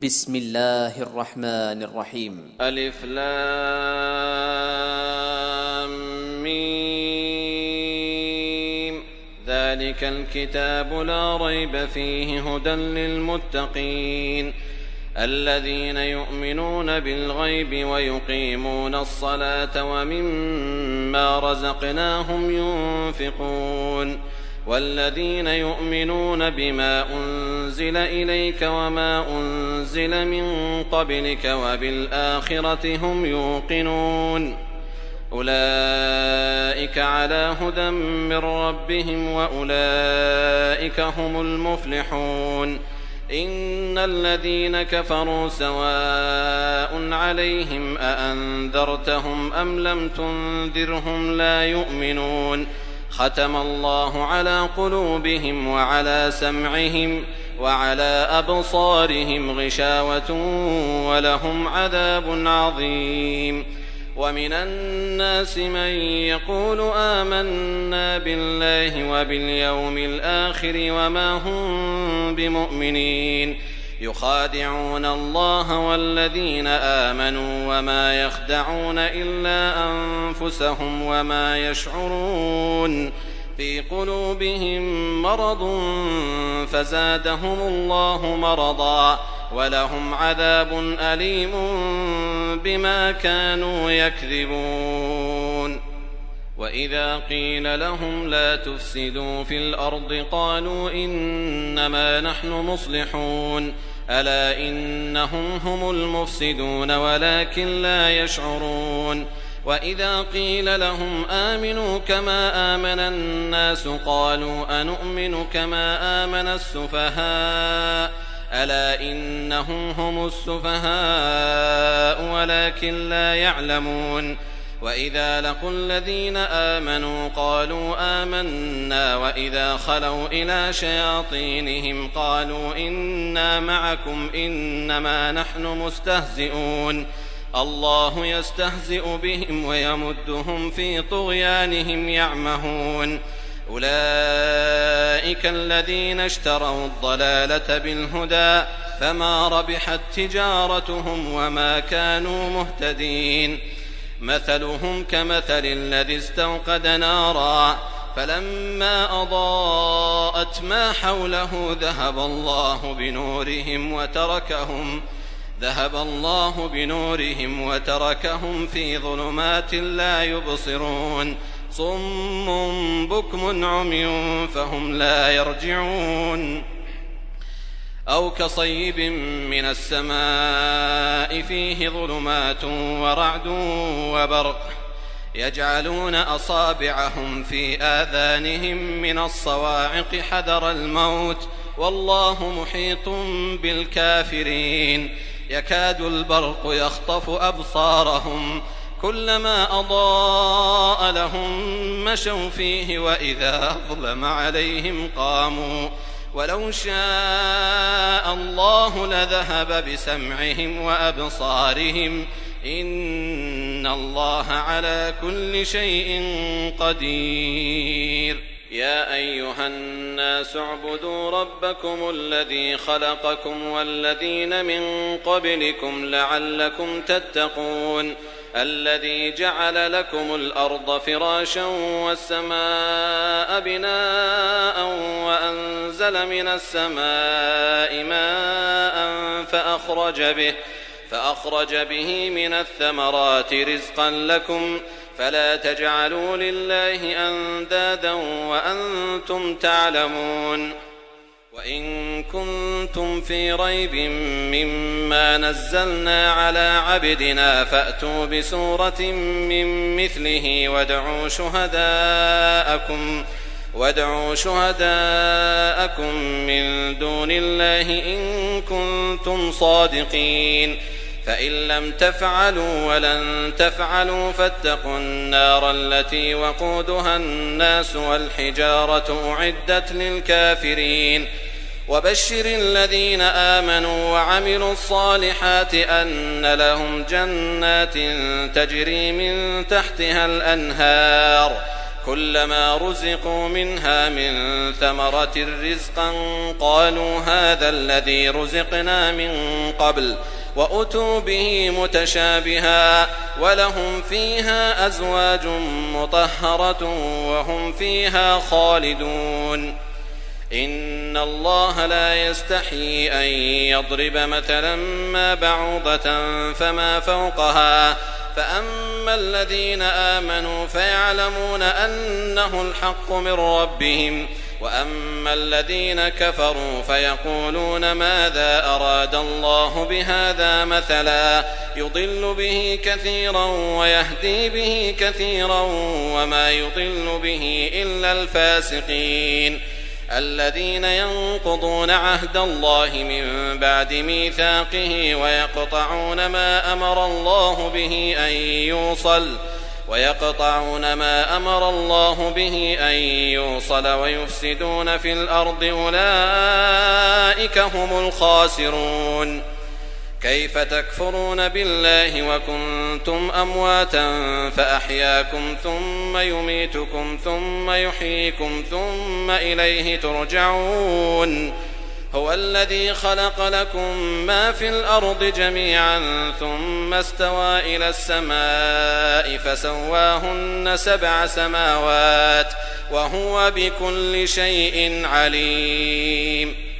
بسم الله الرحمن الرحيم. ألف لام ميم. ذلك الكتاب لا ريب فيه هدى للمتقين الذين يؤمنون بالغيب ويقيمون الصلاة ومما رزقناهم ينفقون والذين يؤمنون بما أنزل إليك وما أنزل من قبلك وبالآخرة هم يوقنون أولئك على هدى من ربهم وأولئك هم المفلحون. إن الذين كفروا سواء عليهم أأنذرتهم أم لم تنذرهم لا يؤمنون ختم الله على قلوبهم وعلى سمعهم وعلى أبصارهم غشاوة ولهم عذاب عظيم. ومن الناس من يقول آمنا بالله وباليوم الآخر وما هم بمؤمنين يخادعون الله والذين آمنوا وما يخدعون إلا أنفسهم وما يشعرون. في قلوبهم مرض فزادهم الله مرضا ولهم عذاب أليم بما كانوا يكذبون. وإذا قيل لهم لا تفسدوا في الأرض قالوا إنما نحن مصلحون ألا إنهم هم المفسدون ولكن لا يشعرون. وإذا قيل لهم آمنوا كما آمن الناس قالوا أنؤمن كما آمن السفهاء ألا إنهم هم السفهاء ولكن لا يعلمون. وإذا لقوا الذين آمنوا قالوا آمنا وإذا خلوا إلى شياطينهم قالوا إنا معكم إنما نحن مستهزئون الله يستهزئ بهم ويمدهم في طغيانهم يعمهون. أولئك الذين اشتروا الضلالة بالهدى فما ربحت تجارتهم وما كانوا مهتدين. مثلهم كمثل الذي استوقد نارا فلما أضاءت ما حوله ذهب الله بنورهم وتركهم في ظلمات لا يبصرون صم بكم عمي فهم لا يرجعون. أو كصيب من السماء فيه ظلمات ورعد وبرق يجعلون أصابعهم في آذانهم من الصواعق حذر الموت والله محيط بالكافرين. يكاد البرق يخطف أبصارهم كلما أضاء لهم مشوا فيه وإذا أظلم عليهم قاموا ولو شاء الله لذهب بسمعهم وأبصارهم إن الله على كل شيء قدير. يا أيها الناس اعبدوا ربكم الذي خلقكم والذين من قبلكم لعلكم تتقون الذي جعل لكم الأرض فراشا والسماء بناء وأنزل من السماء ماء فأخرج به من الثمرات رزقا لكم فلا تجعلوا لله أندادا وأنتم تعلمون. وإن كنتم في ريب مما نزلنا على عبدنا فأتوا بسورة من مثله وادعوا شهداءكم من دون الله إن كنتم صادقين فإن لم تفعلوا ولن تفعلوا فاتقوا النار التي وقودها الناس والحجارة أعدت للكافرين. وبشر الذين آمنوا وعملوا الصالحات أن لهم جنات تجري من تحتها الأنهار كلما رزقوا منها من ثمرة رزقا قالوا هذا الذي رزقنا من قبل وأتوا به متشابها ولهم فيها أزواج مطهرة وهم فيها خالدون إن الله لا يستحيي أن يضرب مثلا ما بعوضة فما فوقها فأما الذين آمنوا فيعلمون أنه الحق من ربهم وأما الذين كفروا فيقولون ماذا أراد الله بهذا مثلا يضل به كثيرا ويهدي به كثيرا وما يضل به إلا الفاسقين الذين ينقضون عهد الله من بعد ميثاقه ويقطعون ما أمر الله به أن يوصل ويفسدون في الأرض أولئك هم الخاسرون كيف تكفرون بالله وكنتم أمواتا فأحياكم ثم يميتكم ثم يحييكم ثم إليه ترجعون هو الذي خلق لكم ما في الأرض جميعا ثم استوى إلى السماء فسواهن 7 سماوات وهو بكل شيء عليم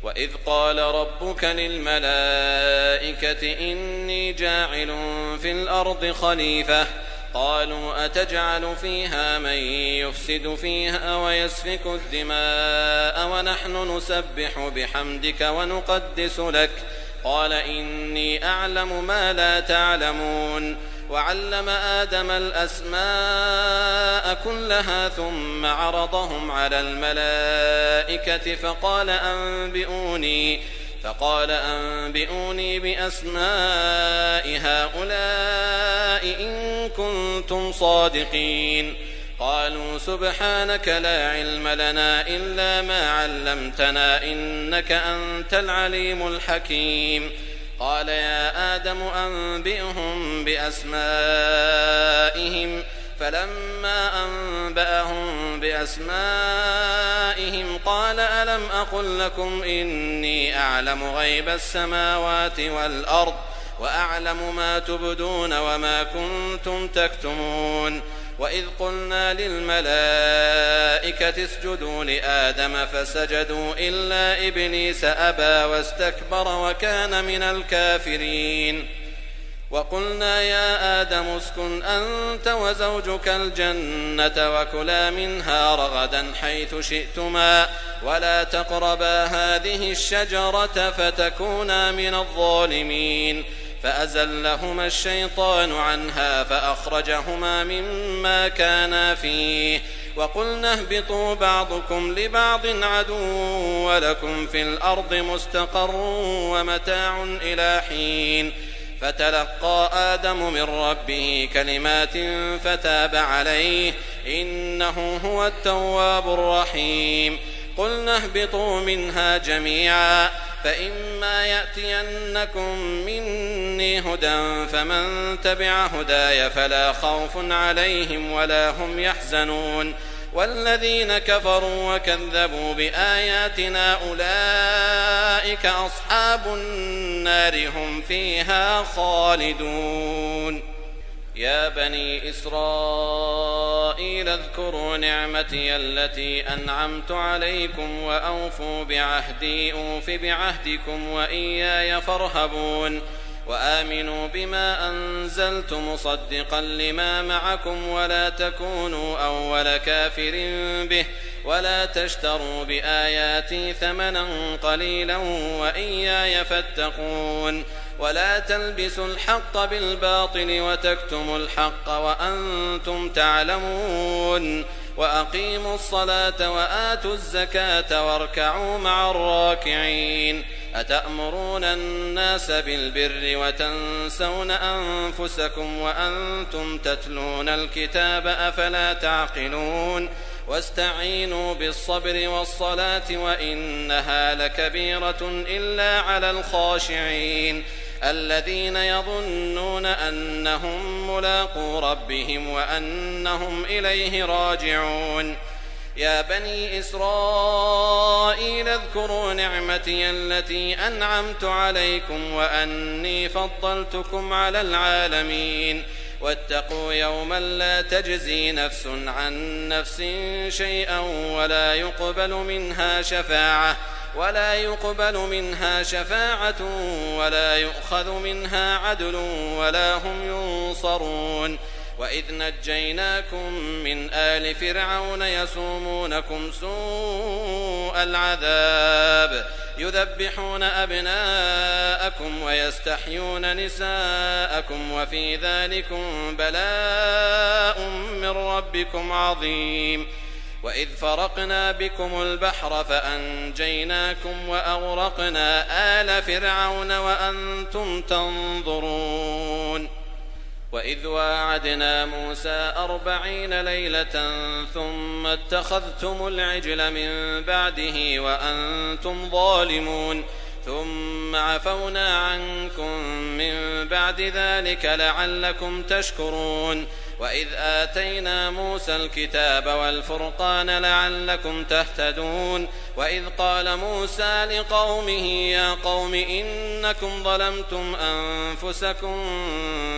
وإذ قال ربك للملائكة إني جاعل في الأرض خليفة قالوا أتجعل فيها من يفسد فيها ويسفك الدماء ونحن نسبح بحمدك ونقدس لك قال إني أعلم ما لا تعلمون وعلم آدم الأسماء كلها ثم عرضهم على الملائكة فقال أنبئوني بأسماء هؤلاء إن كنتم صادقين قالوا سبحانك لا علم لنا إلا ما علمتنا إنك أنت العليم الحكيم قال يا آدم أنبئهم بأسمائهم فلما أنبأهم بأسمائهم قال ألم أقل لكم إني أعلم غيب السماوات والأرض وأعلم ما تبدون وما كنتم تكتمون وإذ قلنا للملائكة اسجدوا لآدم فسجدوا إلا إبليس أبى واستكبر وكان من الكافرين وقلنا يا آدم اسكن أنت وزوجك الجنة وكلا منها رغدا حيث شئتما ولا تقربا هذه الشجرة فتكونا من الظالمين فأزلهما الشيطان عنها فأخرجهما مما كانا فيه وقلنا اهبطوا بعضكم لبعض عدو ولكم في الأرض مستقر ومتاع إلى حين فتلقى آدم من ربه كلمات فتاب عليه إنه هو التواب الرحيم قلنا اهبطوا منها جميعا فإما يأتينكم مني هدى فمن تبع هداي فلا خوف عليهم ولا هم يحزنون والذين كفروا وكذبوا بآياتنا أولئك أصحاب النار هم فيها خالدون يا بني إسرائيل اذكروا نعمتي التي أنعمت عليكم وأوفوا بعهدي أوف بعهدكم وإياي فارهبون وآمنوا بما أنزلت مصدقا لما معكم ولا تكونوا أول كافر به ولا تشتروا بآياتي ثمنا قليلا وإياي فاتقون ولا تلبسوا الحق بالباطل وتكتموا الحق وأنتم تعلمون وأقيموا الصلاة وآتوا الزكاة واركعوا مع الراكعين أتأمرون الناس بالبر وتنسون أنفسكم وأنتم تتلون الكتاب أفلا تعقلون واستعينوا بالصبر والصلاة وإنها لكبيرة إلا على الخاشعين الذين يظنون أنهم ملاقو ربهم وأنهم إليه راجعون يا بني إسرائيل اذكروا نعمتي التي أنعمت عليكم وأني فضلتكم على العالمين واتقوا يوما لا تجزي نفس عن نفس شيئا ولا يقبل منها شفاعة ولا يؤخذ منها عدل ولا هم ينصرون وإذ نجيناكم من آل فرعون يسومونكم سوء العذاب يذبحون أبناءكم ويستحيون نساءكم وفي ذلكم بلاء من ربكم عظيم وإذ فرقنا بكم البحر فأنجيناكم وأغرقنا آل فرعون وأنتم تنظرون وإذ واعدنا موسى 40 ليلة ثم اتخذتم العجل من بعده وأنتم ظالمون ثم عفونا عنكم من بعد ذلك لعلكم تشكرون وإذ آتينا موسى الكتاب والفرقان لعلكم تهتدون وإذ قال موسى لقومه يا قوم إنكم ظلمتم أنفسكم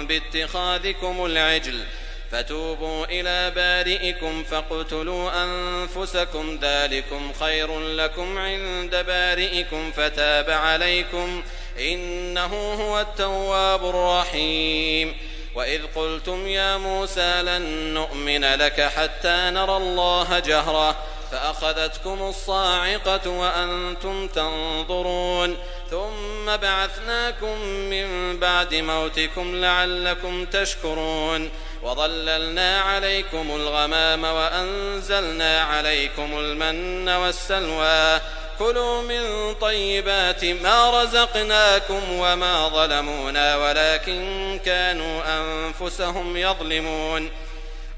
باتخاذكم العجل فتوبوا إلى بارئكم فاقتلوا أنفسكم ذلكم خير لكم عند بارئكم فتاب عليكم إنه هو التواب الرحيم وإذ قلتم يا موسى لن نؤمن لك حتى نرى الله جهرة فأخذتكم الصاعقة وأنتم تنظرون ثم بعثناكم من بعد موتكم لعلكم تشكرون وظللنا عليكم الغمام وأنزلنا عليكم المن والسلوى كلوا من طيبات ما رزقناكم وما ظلمونا ولكن كانوا أنفسهم يظلمون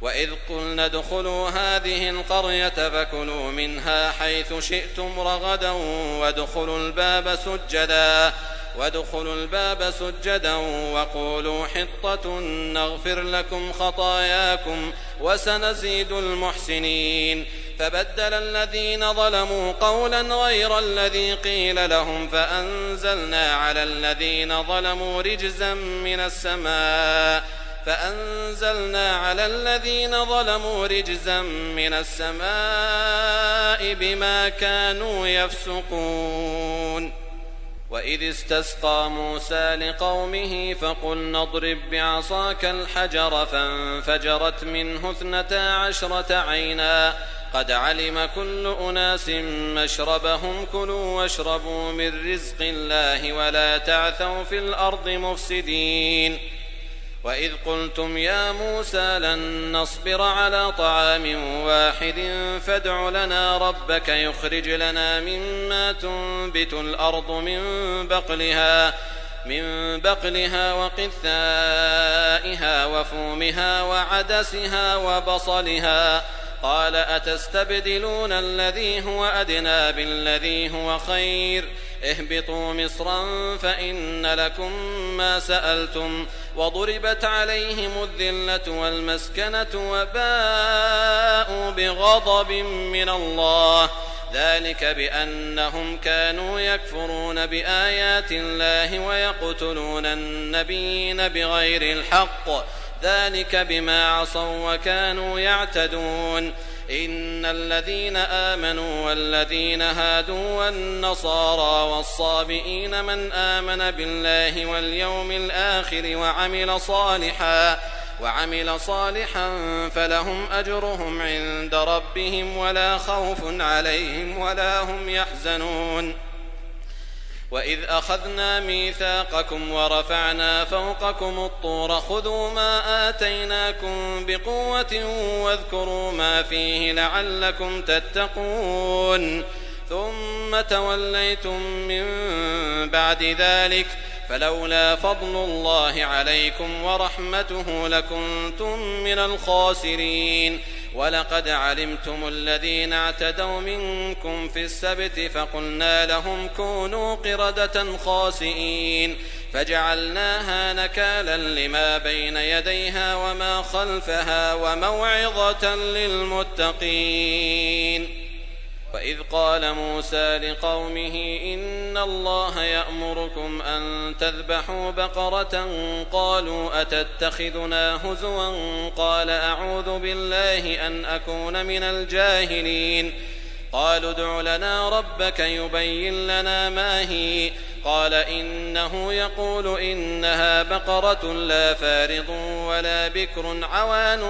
وإذ قلنا ادخلوا هذه القرية فكلوا منها حيث شئتم رغدا وادخلوا الباب سجدا وقولوا حطة نغفر لكم خطاياكم وسنزيد المحسنين فبدل الذين ظلموا قولا غير الذي قيل لهم فأنزلنا على الذين ظلموا رجزا من السماء بما كانوا يفسقون وإذ استسقى موسى لقومه فقلنا اضرب بعصاك الحجر فانفجرت منه 12 عينا قد علم كل أناس مشربهم كلوا واشربوا من رزق الله ولا تعثوا في الأرض مفسدين وإذ قلتم يا موسى لن نصبر على طعام واحد فادع لنا ربك يخرج لنا مما تنبت الأرض من بقلها وقثائها وفومها وعدسها وبصلها قال أتستبدلون الذي هو أدنى بالذي هو خير اهبطوا مصرا فإن لكم ما سألتم وضربت عليهم الذلة والمسكنة وباءوا بغضب من الله ذلك بأنهم كانوا يكفرون بآيات الله ويقتلون النبيين بغير الحق ذلك بما عصوا وكانوا يعتدون إن الذين آمنوا والذين هادوا والنصارى والصابئين من آمن بالله واليوم الآخر وعمل صالحا فلهم أجرهم عند ربهم ولا خوف عليهم ولا هم يحزنون وإذ أخذنا ميثاقكم ورفعنا فوقكم الطور خذوا ما آتيناكم بقوة واذكروا ما فيه لعلكم تتقون ثم توليتم من بعد ذلك فلولا فضل الله عليكم ورحمته لكنتم من الخاسرين ولقد علمتم الذين اعتدوا منكم في السبت فقلنا لهم كونوا قردة خاسئين فجعلناها نكالا لما بين يديها وما خلفها وموعظة للمتقين. وإذ قال موسى لقومه إن الله يأمركم أن تذبحوا بقرة قالوا أتتخذنا هزوا قال أعوذ بالله أن أكون من الجاهلين. قالوا ادع لنا ربك يبين لنا ما هي قال إنه يقول إنها بقرة لا فارض ولا بكر عوان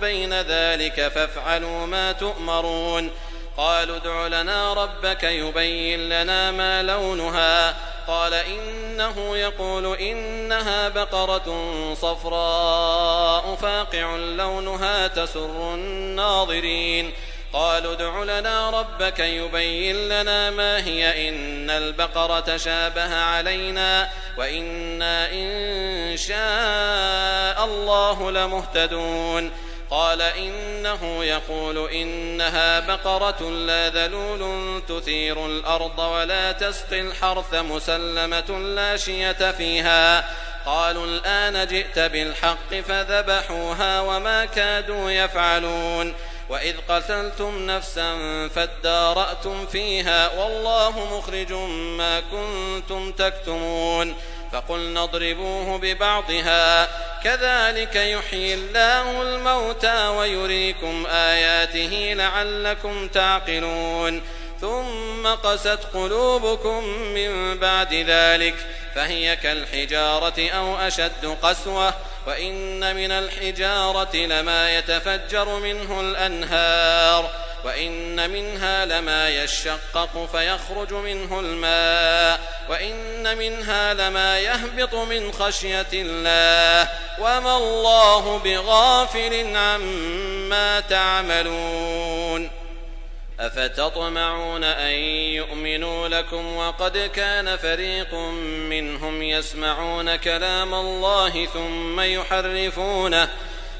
بين ذلك فافعلوا ما تؤمرون. قالوا ادع لنا ربك يبين لنا ما لونها قال إنه يقول إنها بقرة صفراء فاقع لونها تسر الناظرين. قالوا ادع لنا ربك يبين لنا ما هي إن البقرة شابه علينا وإنا إن شاء الله لمهتدون. قال إنه يقول إنها بقرة لا ذلول تثير الأرض ولا تسقي الحرث مسلمة لا شية فيها. قالوا الآن جئت بالحق فذبحوها وما كادوا يفعلون. وإذ قتلتم نفسا فادارأتم فيها والله مخرج ما كنتم تكتمون. فقلنا اضربوه ببعضها كذلك يحيي الله الموتى ويريكم آياته لعلكم تعقلون. ثم قست قلوبكم من بعد ذلك فهي كالحجارة أو أشد قسوة وإن من الحجارة لما يتفجر منه الأنهار وإن منها لما يشقق فيخرج منه الماء وإن منها لما يهبط من خشية الله وما الله بغافل عما تعملون. أفتطمعون أن يؤمنوا لكم وقد كان فريق منهم يسمعون كلام الله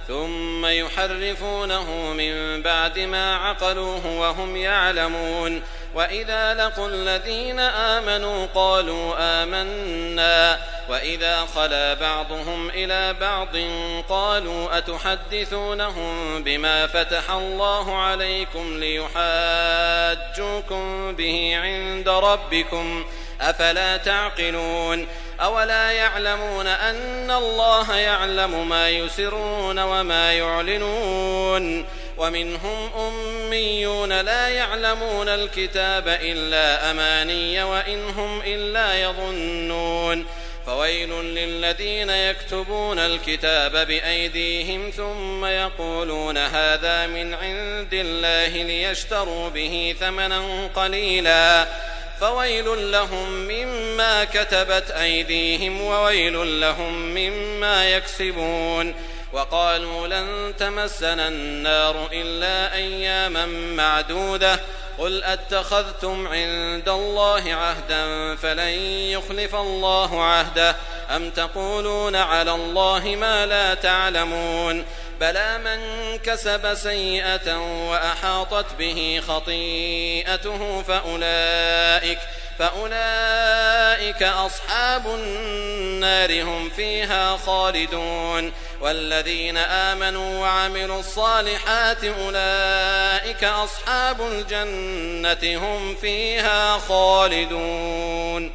ثم يحرفونه من بعد ما عقلوه وهم يعلمون. وإذا لقوا الذين آمنوا قالوا آمنا وإذا خلا بعضهم إلى بعض قالوا أتحدثونهم بما فتح الله عليكم ليحاجوكم به عند ربكم أفلا تعقلون. أولا يعلمون أن الله يعلم ما يسرون وما يعلنون. ومنهم أميون لا يعلمون الكتاب إلا أماني وإن هم إلا يظنون. فويل للذين يكتبون الكتاب بأيديهم ثم يقولون هذا من عند الله ليشتروا به ثمنا قليلا فويل لهم مما كتبت أيديهم وويل لهم مما يكسبون. وقالوا لن تمسنا النار إلا أياما معدودة قل أتخذتم عند الله عهدا فلن يخلف الله عهده أم تقولون على الله ما لا تعلمون. بلى من كسب سيئة وأحاطت به خطيئته فأولئك أصحاب النار هم فيها خالدون. والذين آمنوا وعملوا الصالحات أولئك أصحاب الجنة هم فيها خالدون.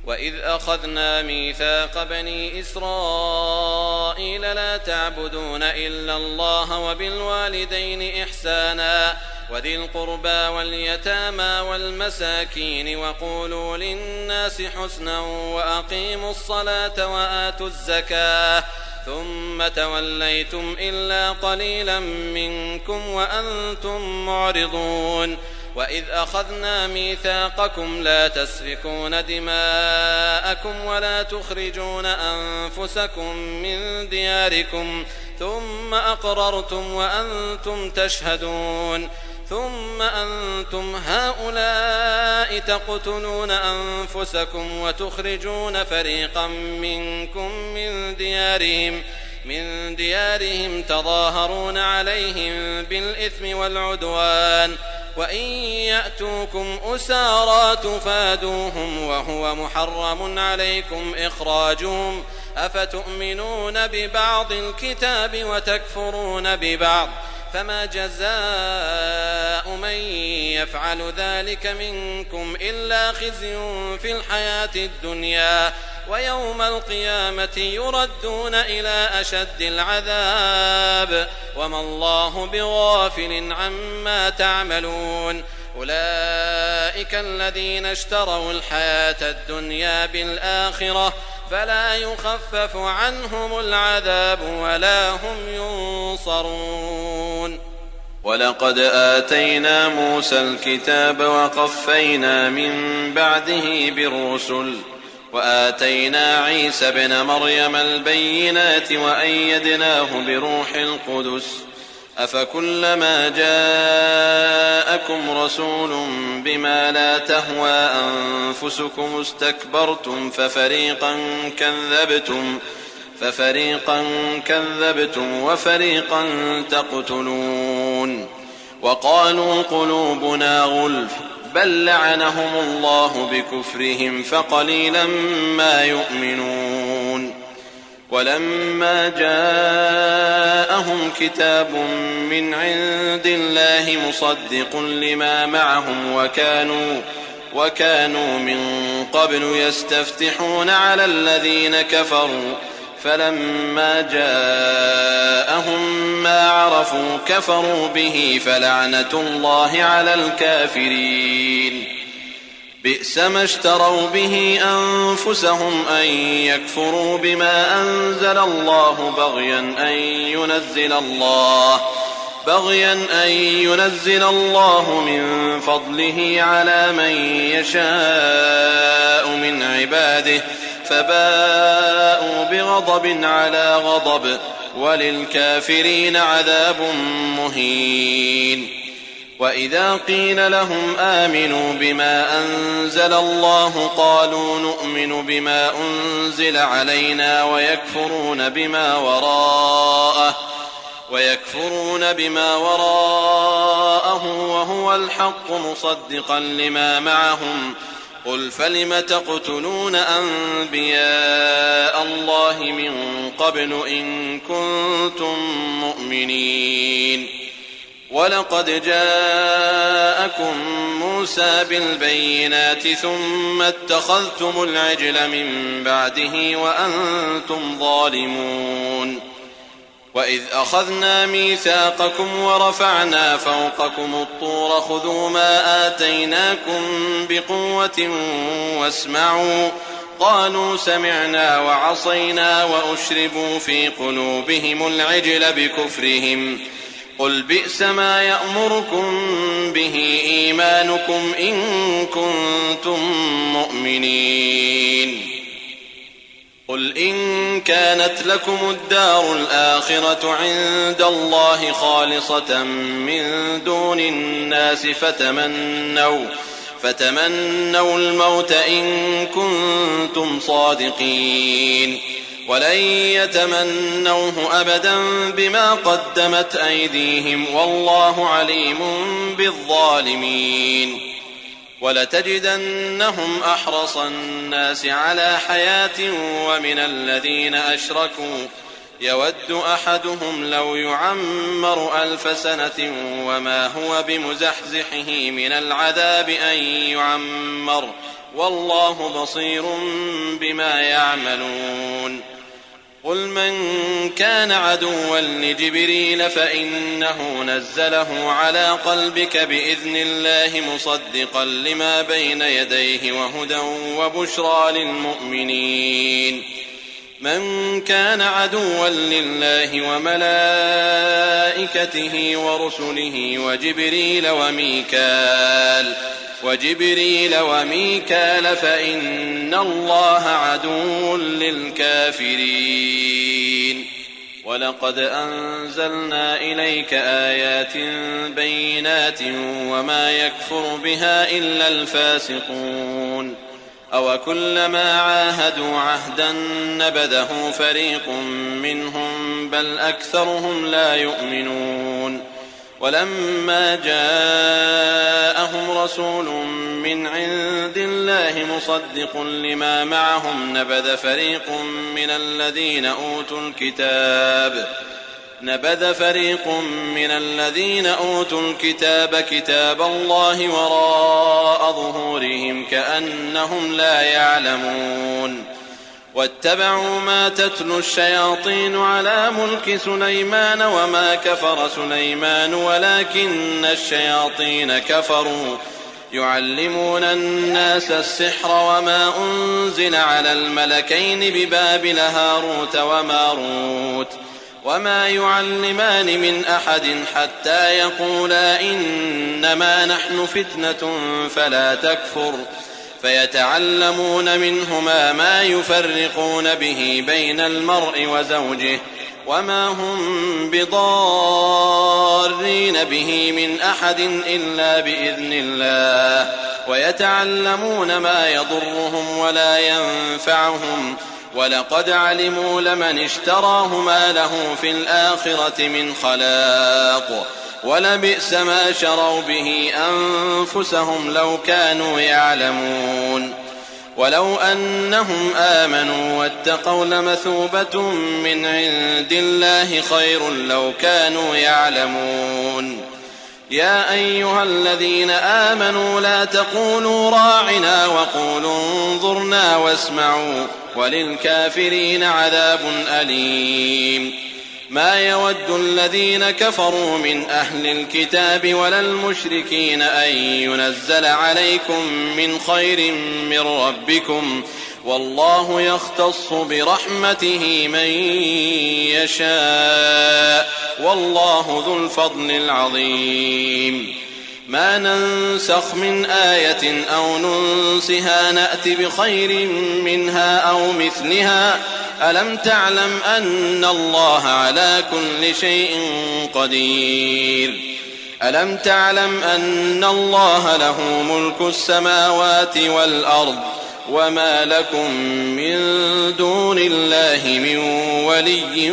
وإذ أخذنا ميثاق بني إسرائيل لا تعبدون إلا الله وبالوالدين إحسانا وذي القربى واليتامى والمساكين وقولوا للناس حسنا وأقيموا الصلاة وآتوا الزكاة ثم توليتم إلا قليلا منكم وأنتم معرضون. وإذ أخذنا ميثاقكم لا تسفكون دماءكم ولا تخرجون أنفسكم من دياركم ثم أقررتم وأنتم تشهدون. ثم أنتم هؤلاء تقتلون أنفسكم وتخرجون فريقا منكم من ديارهم تظاهرون عليهم بالإثم والعدوان وإن يأتوكم أسارى تفادوهم وهو محرم عليكم إخراجهم أفتؤمنون ببعض الكتاب وتكفرون ببعض فما جزاء من يفعل ذلك منكم إلا خزي في الحياة الدنيا ويوم القيامة يردون إلى أشد العذاب وما الله بغافل عما تعملون أولئك الذين اشتروا الحياة الدنيا بالآخرة فلا يخفف عنهم العذاب ولا هم ينصرون. ولقد آتينا موسى الكتاب وقفينا من بعده بالرسل وآتينا عيسى ابن مريم البينات وأيدناه بروح القدس أفكلما جاءكم رسول بما لا تهوى أنفسكم استكبرتم ففريقا كذبتم وفريقا تقتلون وقالوا قلوبنا غلف بل لعنهم الله بكفرهم فقليلا ما يؤمنون. ولما جاءهم كتاب من عند الله مصدق لما معهم وكانوا من قبل يستفتحون على الذين كفروا فلما جاءهم ما عرفوا كفروا به فلعنة الله على الكافرين. بئس ما اشتروا به أنفسهم أن يكفروا بما أنزل الله بغيا أن ينزل الله من فضله على من يشاء من عباده فباءوا بغضب على غضب وللكافرين عذاب مهين. وإذا قيل لهم آمنوا بما أنزل الله قالوا نؤمن بما أنزل علينا ويكفرون بما وراءه وهو الحق مصدقا لما معهم قل فلم تقتلون أنبياء الله من قبل إن كنتم مؤمنين. ولقد جاءكم موسى بالبينات ثم اتخذتم العجل من بعده وأنتم ظالمون. وإذ أخذنا ميثاقكم ورفعنا فوقكم الطور خذوا ما آتيناكم بقوة واسمعوا قالوا سمعنا وعصينا وأشربوا في قلوبهم العجل بكفرهم قل بئس ما يأمركم به إيمانكم إن كنتم مؤمنين. قل إن كانت لكم الدار الآخرة عند الله خالصة من دون الناس فتمنوا الموت إن كنتم صادقين ولن يتمنوه أبدا بما قدمت أيديهم والله عليم بالظالمين. ولتجدنهم أحرص الناس على حياة ومن الذين أشركوا يود أحدهم لو يعمر 1000 سنة وما هو بمزحزحه من العذاب أن يعمر والله بصير بما يعملون. قل من كان عدوا لجبريل فإنه نزله على قلبك بإذن الله مصدقا لما بين يديه وهدى وبشرى للمؤمنين. من كان عدوا لله وملائكته ورسله وجبريل وميكال فإن الله عدو للكافرين. ولقد أنزلنا إليك آيات بينات وما يكفر بها إلا الفاسقون. أوكلما عاهدوا عهدا نبذه فريق منهم بل أكثرهم لا يؤمنون. ولما جاءهم رسول من عند الله مصدق لما معهم نبذ فريق من الذين أوتوا الكتاب كتاب الله وراء ظهورهم كأنهم لا يعلمون واتبعوا ما تتلو الشياطين على ملك سليمان وما كفر سليمان ولكن الشياطين كفروا يعلمون الناس السحر وما أنزل على الملكين ببابل هاروت وماروت وما يعلمان من أحد حتى يقولا إنما نحن فتنة فلا تكفر فيتعلمون منهما ما يفرقون به بين المرء وزوجه وما هم بضارين به من أحد إلا بإذن الله ويتعلمون ما يضرهم ولا ينفعهم ولقد علموا لمن اشتراه ما له في الآخرة من خلاق ولبئس ما شروا به أنفسهم لو كانوا يعلمون ولو أنهم آمنوا واتقوا لمثوبة من عند الله خير لو كانوا يعلمون يا أيها الذين آمنوا لا تقولوا راعنا وقولوا انظرنا واسمعوا وللكافرين عذاب أليم ما يود الذين كفروا من أهل الكتاب ولا المشركين أن ينزل عليكم من خير من ربكم والله يختص برحمته من يشاء والله ذو الفضل العظيم ما ننسخ من آية أو ننسها نأت بخير منها أو مثلها ألم تعلم أن الله على كل شيء قدير ألم تعلم أن الله له ملك السماوات والأرض وما لكم من دون الله من ولي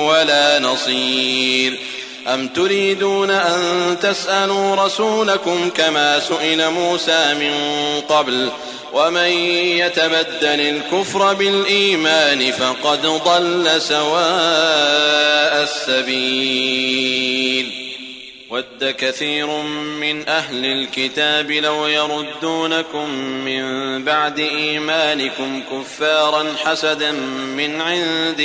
ولا نصير أم تريدون أن تسألوا رسولكم كما سئل موسى من قبل ومن يتبدل الكفر بالإيمان فقد ضل سواء السبيل ود كثير من أهل الكتاب لو يردونكم من بعد إيمانكم كفارا حسدا من عند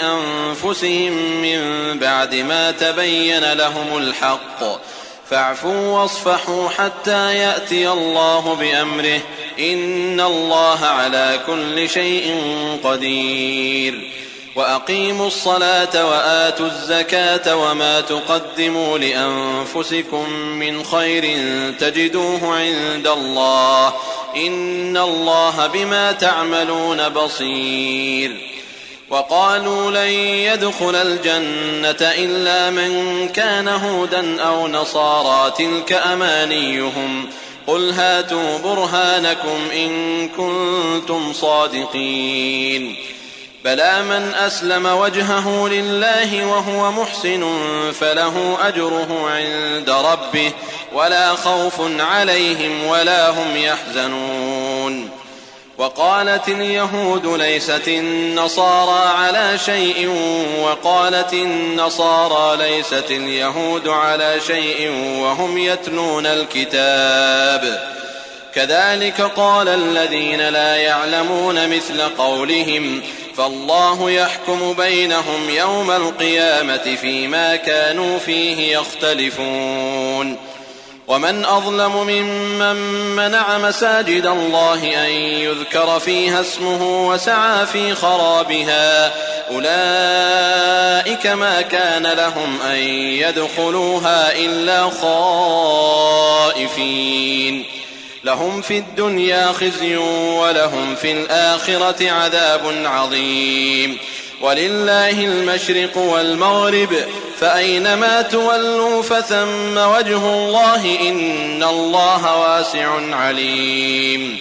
أنفسهم من بعد ما تبين لهم الحق فاعفوا واصفحوا حتى يأتي الله بأمره إن الله على كل شيء قدير وأقيموا الصلاة وآتوا الزكاة وما تقدموا لأنفسكم من خير تجدوه عند الله إن الله بما تعملون بصير وقالوا لن يدخل الجنة إلا من كان هودا أو نصارى تلك أمانيهم قل هاتوا برهانكم إن كنتم صادقين بلى من أسلم وجهه لله وهو محسن فله أجره عند ربه ولا خوف عليهم ولا هم يحزنون وقالت اليهود ليست النصارى على شيء وقالت النصارى ليست اليهود على شيء وهم يتلون الكتاب كذلك قال الذين لا يعلمون مثل قولهم فالله يحكم بينهم يوم القيامة فيما كانوا فيه يختلفون ومن أظلم ممن منع مساجد الله أن يذكر فيها اسمه وسعى في خرابها أولئك ما كان لهم أن يدخلوها إلا خائفين لهم في الدنيا خزي ولهم في الآخرة عذاب عظيم ولله المشرق والمغرب فأينما تولوا فثم وجه الله إن الله واسع عليم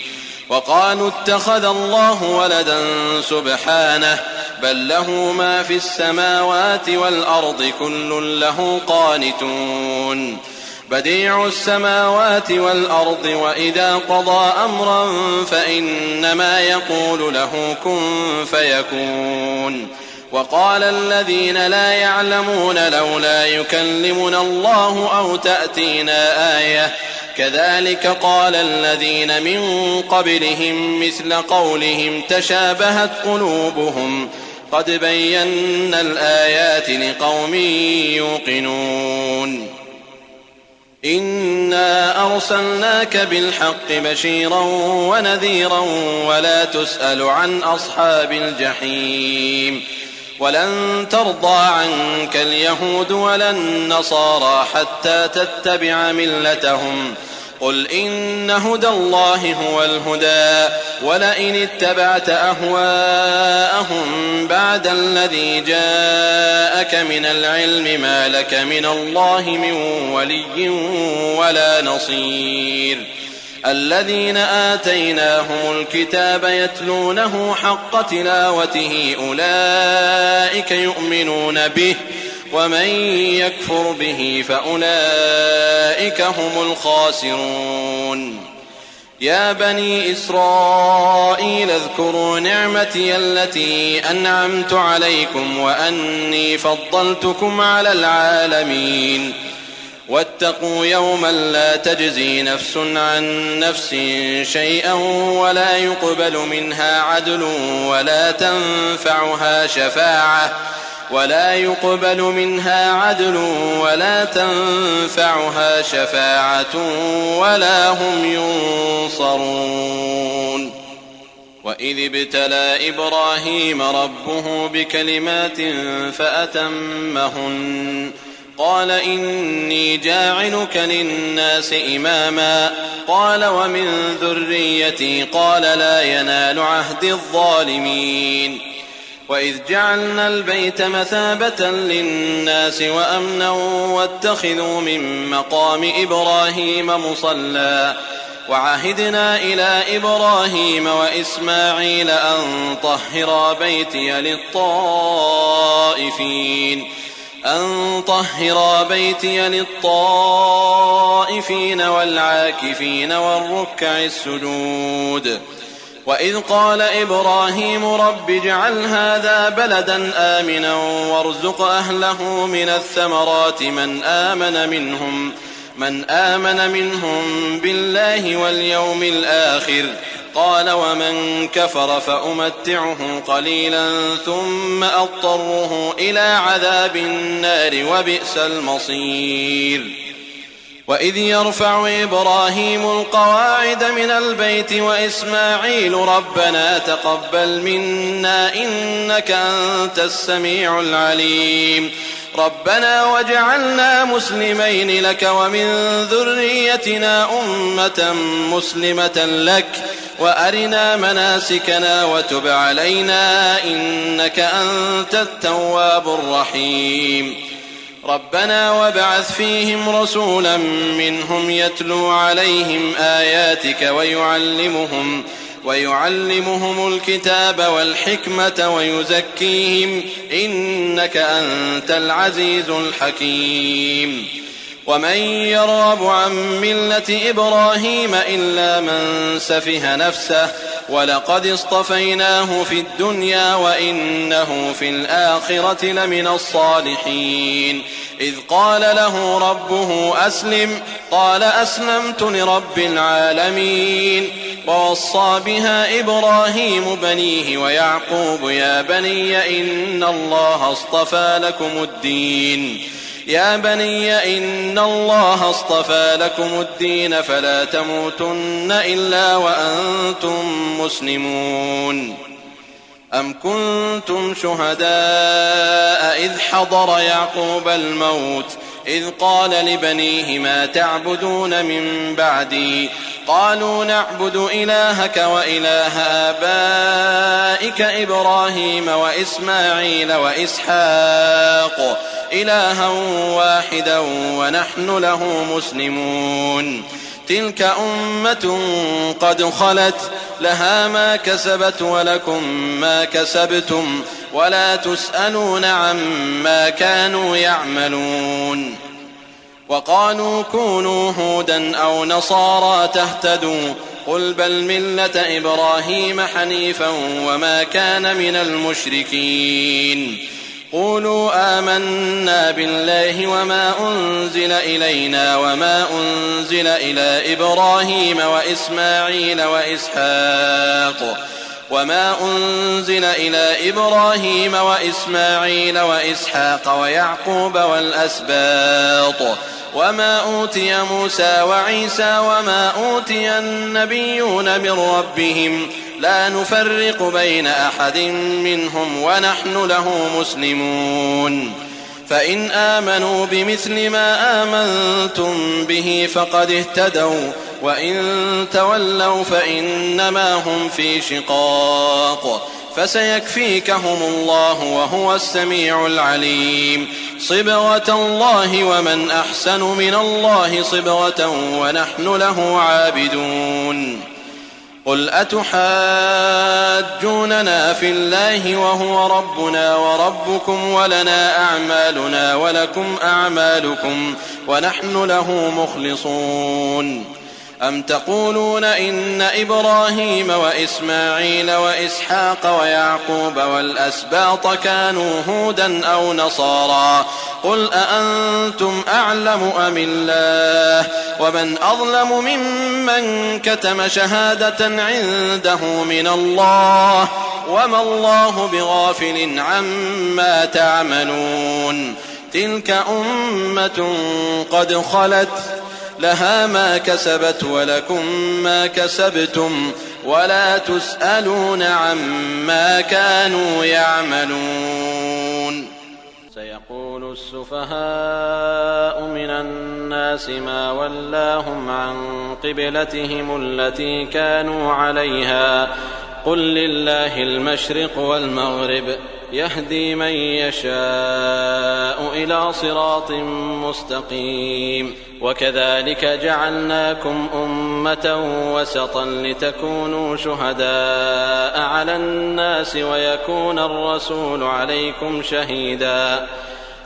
وقالوا اتخذ الله ولدا سبحانه بل له ما في السماوات والأرض كل له قانتون بديع السماوات والأرض وإذا قضى أمرا فإنما يقول له كن فيكون وقال الذين لا يعلمون لولا يكلمنا الله أو تأتينا آية كذلك قال الذين من قبلهم مثل قولهم تشابهت قلوبهم قد بينا الآيات لقوم يوقنون إنا أرسلناك بالحق بشيرا ونذيرا ولا تسأل عن أصحاب الجحيم ولن ترضى عنك اليهود ولا النصارى حتى تتبع ملتهم قل إن هدى الله هو الهدى ولئن اتبعت أهواءهم بعد الذي جاءك من العلم ما لك من الله من ولي ولا نصير الذين آتيناهم الكتاب يتلونه حق تلاوته أولئك يؤمنون به ومن يكفر به فأولئك هم الخاسرون يا بني إسرائيل اذكروا نعمتي التي أنعمت عليكم وأني فضلتكم على العالمين واتقوا يوما لا تجزي نفس عن نفس شيئا ولا يقبل منها عدل ولا تنفعها شفاعة ولا هم ينصرون وإذ ابتلى إبراهيم ربه بكلمات فأتمهن قال إني جاعلك للناس إماما قال ومن ذريتي قال لا ينال عهد الظالمين وإذ جعلنا البيت مثابة للناس وأمنا واتخذوا من مقام إبراهيم مصلى وعهدنا إلى إبراهيم وإسماعيل أن طهرا بيتي للطائفين والعاكفين والركع السجود وإذ قال إبراهيم رب اجعل هذا بلدا آمنا وارزق أهله من الثمرات من آمن منهم بالله واليوم الآخر قال ومن كفر فأمتعه قليلا ثم أضطره إلى عذاب النار وبئس المصير وإذ يرفع إبراهيم القواعد من البيت وإسماعيل ربنا تقبل منا إنك أنت السميع العليم ربنا واجعلنا مسلمين لك ومن ذريتنا أمة مسلمة لك وأرنا مناسكنا وتب علينا إنك أنت التواب الرحيم ربنا وابعث فيهم رسولا منهم يتلو عليهم آياتك ويعلمهم الكتاب والحكمة ويزكيهم إنك أنت العزيز الحكيم ومن يرغب عن ملة إبراهيم إلا من سفه نفسه ولقد اصطفيناه في الدنيا وإنه في الآخرة لمن الصالحين إذ قال له ربه أسلم قال أسلمت لرب العالمين ووصى بها إبراهيم بنيه ويعقوب يا بني إن الله اصطفى لكم الدين فلا تموتن إلا وأنتم مسلمون أم كنتم شهداء إذ حضر يعقوب الموت إذ قال لبنيه ما تعبدون من بعدي قالوا نعبد إلهك وإله آبائك إبراهيم وإسماعيل وإسحاق إلها واحدا ونحن له مسلمون تلك أمة قد خلت لها ما كسبت ولكم ما كسبتم ولا تسألون عما كانوا يعملون. وقالوا كونوا هودا أو نصارى تهتدوا قل بل ملة إبراهيم حنيفا وما كان من المشركين. قولوا آمنا بالله وما أنزل إلينا وما أنزل إلى إبراهيم وإسماعيل وإسحاق ويعقوب والأسباط وما أوتي موسى وعيسى وما أوتي النبيون من ربهم لا نفرق بين أحد منهم ونحن له مسلمون. فإن آمنوا بمثل ما آمنتم به فقد اهتدوا وإن تولوا فإنما هم في شقاق فسيكفيكهم الله وهو السميع العليم. صبغة الله ومن أحسن من الله صبغة ونحن له عابدون. قل أتحاجوننا في الله وهو ربنا وربكم ولنا أعمالنا ولكم أعمالكم ونحن له مخلصون. أم تقولون إن إبراهيم وإسماعيل وإسحاق ويعقوب والأسباط كانوا هودا أو نصارى قل أأنتم أعلم أم الله ومن أظلم ممن كتم شهادة عنده من الله وما الله بغافل عما تعملون. تلك أمة قد خلت لها ما كسبت ولكم ما كسبتم ولا تسألون عما كانوا يعملون. سيقول السفهاء من الناس ما ولاهم عن قبلتهم التي كانوا عليها قل لله المشرق والمغرب يهدي من يشاء إلى صراط مستقيم. وكذلك جعلناكم أمة وسطا لتكونوا شهداء على الناس ويكون الرسول عليكم شهيدا.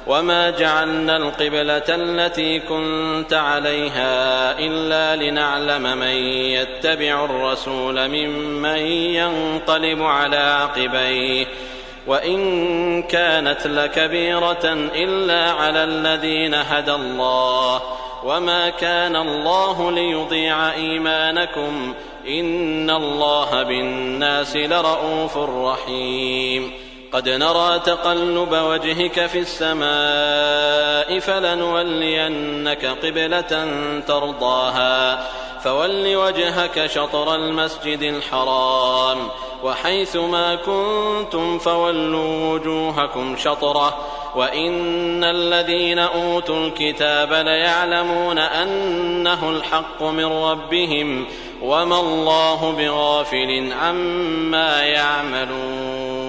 وما جعلنا القبلة التي كنت عليها إلا لنعلم من يتبع الرسول ممن ينقلب على عقبيه وإن كانت لكبيرة إلا على الذين هدى الله وما كان الله ليضيع إيمانكم إن الله بالناس لرؤوف رحيم. قد نرى تقلب وجهك في السماء فلنولينك قبلة ترضاها فول وجهك شطر المسجد الحرام وحيث ما كنتم فولوا وجوهكم شطره وإن الذين أوتوا الكتاب ليعلمون أنه الحق من ربهم وما الله بغافل عما يعملون.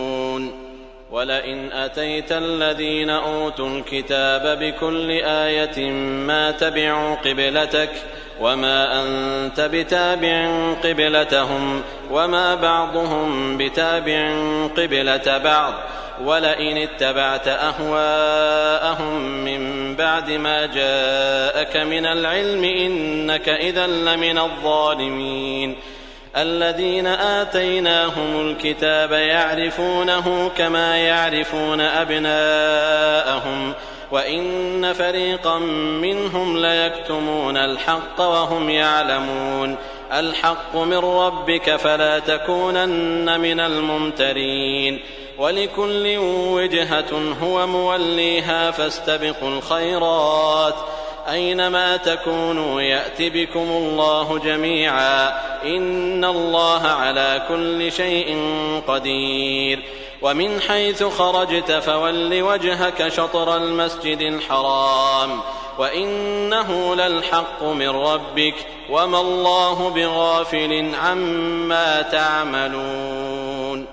ولئن أتيت الذين أوتوا الكتاب بكل آية ما تبعوا قبلتك وما أنت بتابع قبلتهم وما بعضهم بتابع قبلة بعض ولئن اتبعت أهواءهم من بعد ما جاءك من العلم إنك إذا لمن الظالمين. الذين آتيناهم الكتاب يعرفونه كما يعرفون أبناءهم وإن فريقا منهم ليكتمون الحق وهم يعلمون. الحق من ربك فلا تكونن من الممترين. ولكل وجهة هو موليها فاستبقوا الخيرات أينما تكونوا يأت بكم الله جميعا إن الله على كل شيء قدير. ومن حيث خرجت فول وجهك شطر المسجد الحرام وإنه للحق من ربك وما الله بغافل عما تعملون.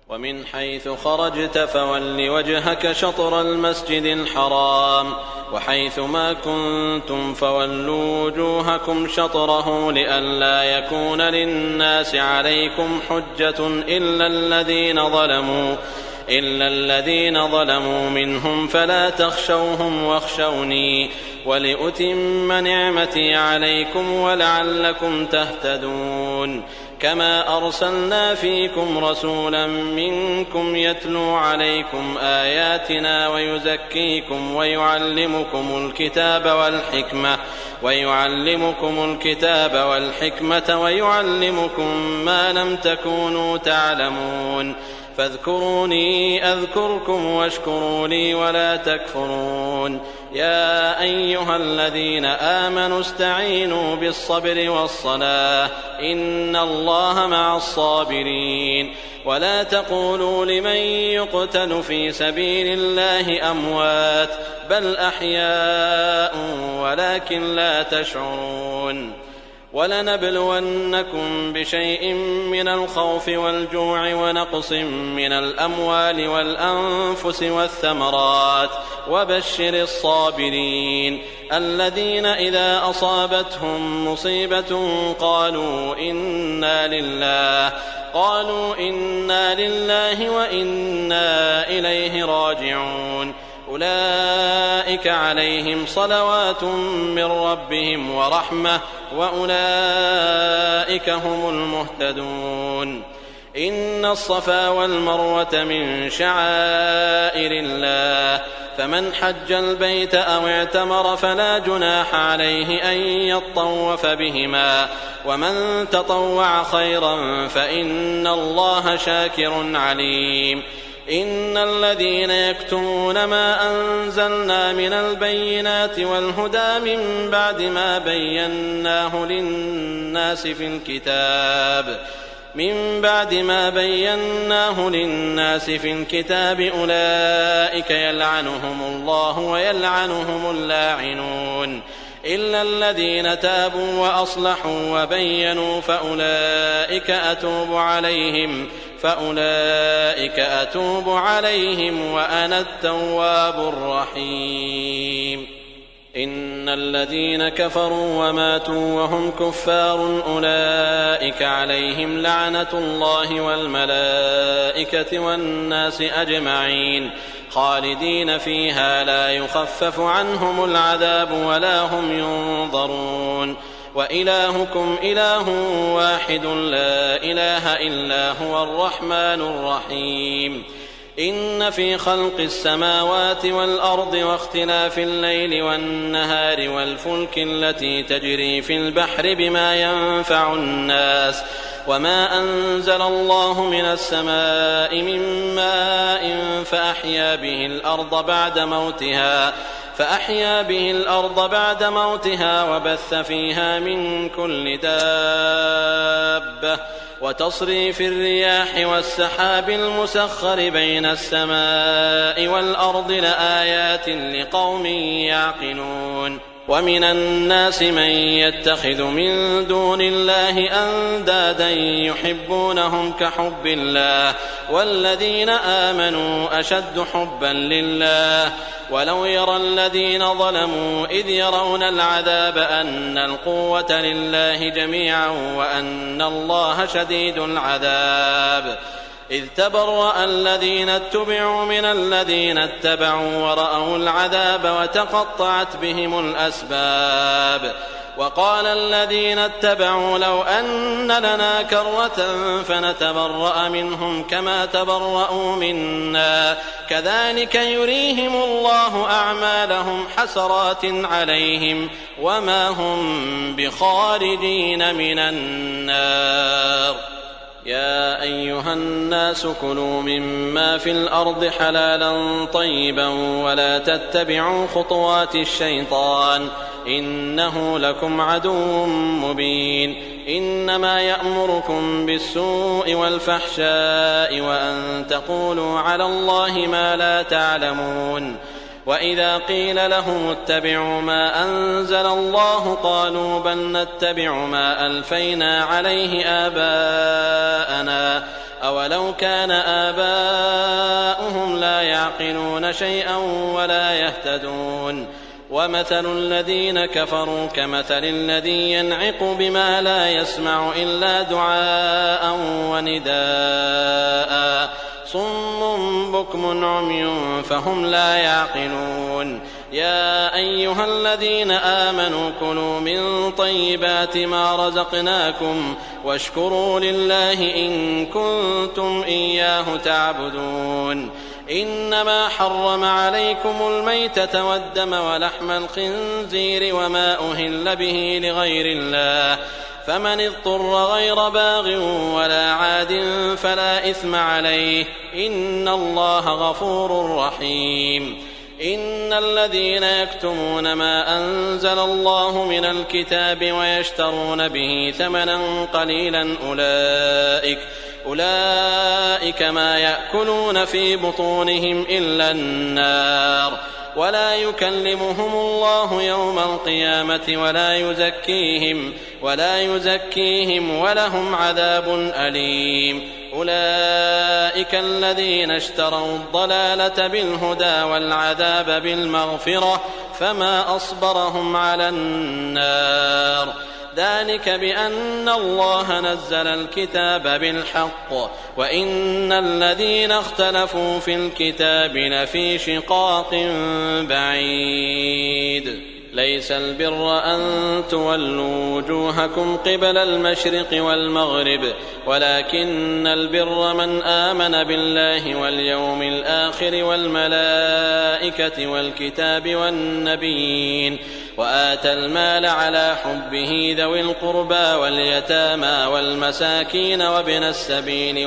ومن حيث خرجت فول وجهك شطر المسجد الحرام وحيث ما كنتم فولوا وجوهكم شطره لئلا يكون للناس عليكم حجة إلا إلا الذين ظلموا منهم فلا تخشوهم واخشوني ولأتم نعمتي عليكم ولعلكم تهتدون كما أرسلنا فيكم رسولا منكم يتلو عليكم آياتنا ويزكيكم ويعلمكم الكتاب والحكمة ويعلمكم ما لم تكونوا تعلمون فاذكروني أذكركم واشكروا لي ولا تكفرون يا أيها الذين آمنوا استعينوا بالصبر والصلاة إن الله مع الصابرين ولا تقولوا لمن يقتل في سبيل الله أموات بل أحياء ولكن لا تشعرون ولنبلونكم بشيء من الخوف والجوع ونقص من الأموال والأنفس والثمرات وبشر الصابرين الذين إذا أصابتهم مصيبة قالوا إنا لله وإنا إليه راجعون أولئك عليهم صلوات من ربهم ورحمة وأولئك هم المهتدون إن الصفا والمروة من شعائر الله فمن حج البيت أو اعتمر فلا جناح عليه أن يطوف بهما ومن تطوع خيرا فإن الله شاكر عليم إن الذين يكتمون ما أنزلنا من البينات والهدى من بعد ما بيناه للناس في الكتاب أولئك يلعنهم الله ويلعنهم اللاعنون إلا الذين تابوا وأصلحوا وبينوا فأولئك أتوب عليهم وأنا التواب الرحيم إن الذين كفروا وماتوا وهم كفار أولئك عليهم لعنة الله والملائكة والناس أجمعين خالدين فيها لا يخفف عنهم العذاب ولا هم ينظرون وإلهكم إله واحد لا إله إلا هو الرحمن الرحيم إن في خلق السماوات والأرض واختلاف الليل والنهار والفلك التي تجري في البحر بما ينفع الناس وما أنزل الله من السماء من ماء فأحيا به الأرض بعد موتها وبث فيها من كل دابة وتصريف الرياح والسحاب المسخر بين السماء والأرض لآيات لقوم يعقلون ومن الناس من يتخذ من دون الله أندادا يحبونهم كحب الله والذين آمنوا أشد حبا لله ولو يرى الذين ظلموا إذ يرون العذاب أن القوة لله جميعا وأن الله شديد العذاب إذ تبرأ الذين اتبعوا من الذين اتبعوا ورأوا العذاب وتقطعت بهم الأسباب وقال الذين اتبعوا لو أن لنا كرة فنتبرأ منهم كما تبرأوا منا كذلك يريهم الله أعمالهم حسرات عليهم وما هم بخارجين من النار يا أيها الناس كلوا مما في الأرض حلالا طيبا ولا تتبعوا خطوات الشيطان إنه لكم عدو مبين إنما يأمركم بالسوء والفحشاء وأن تقولوا على الله ما لا تعلمون وإذا قيل لهم اتبعوا ما أنزل الله قالوا بل نتبع ما ألفينا عليه آباءنا أولو كان آباؤهم لا يعقلون شيئا ولا يهتدون ومثل الذين كفروا كمثل الذي ينعق بما لا يسمع إلا دعاء ونداء صم بكم عمي فهم لا يعقلون يا أيها الذين آمنوا كلوا من طيبات ما رزقناكم واشكروا لله إن كنتم إياه تعبدون إنما حرم عليكم الميتة والدم ولحم الخنزير وما أهل به لغير الله فمن اضطر غير باغ ولا عاد فلا إثم عليه إن الله غفور رحيم إن الذين يكتمون ما أنزل الله من الكتاب ويشترون به ثمنا قليلا أولئك ما يأكلون في بطونهم إلا النار ولا يكلمهم الله يوم القيامة ولا يزكيهم ولهم عذاب أليم أولئك الذين اشتروا الضلالة بالهدى والعذاب بالمغفرة فما أصبرهم على النار ذلك بأن الله نزل الكتاب بالحق وإن الذين اختلفوا في الكتاب لفي شقاق بعيد ليس البر أن تولوا وجوهكم قبل المشرق والمغرب ولكن البر من آمن بالله واليوم الآخر والملائكة والكتاب والنبيين وآتى المال على حبه ذوي القربى واليتامى والمساكين وابن السبيل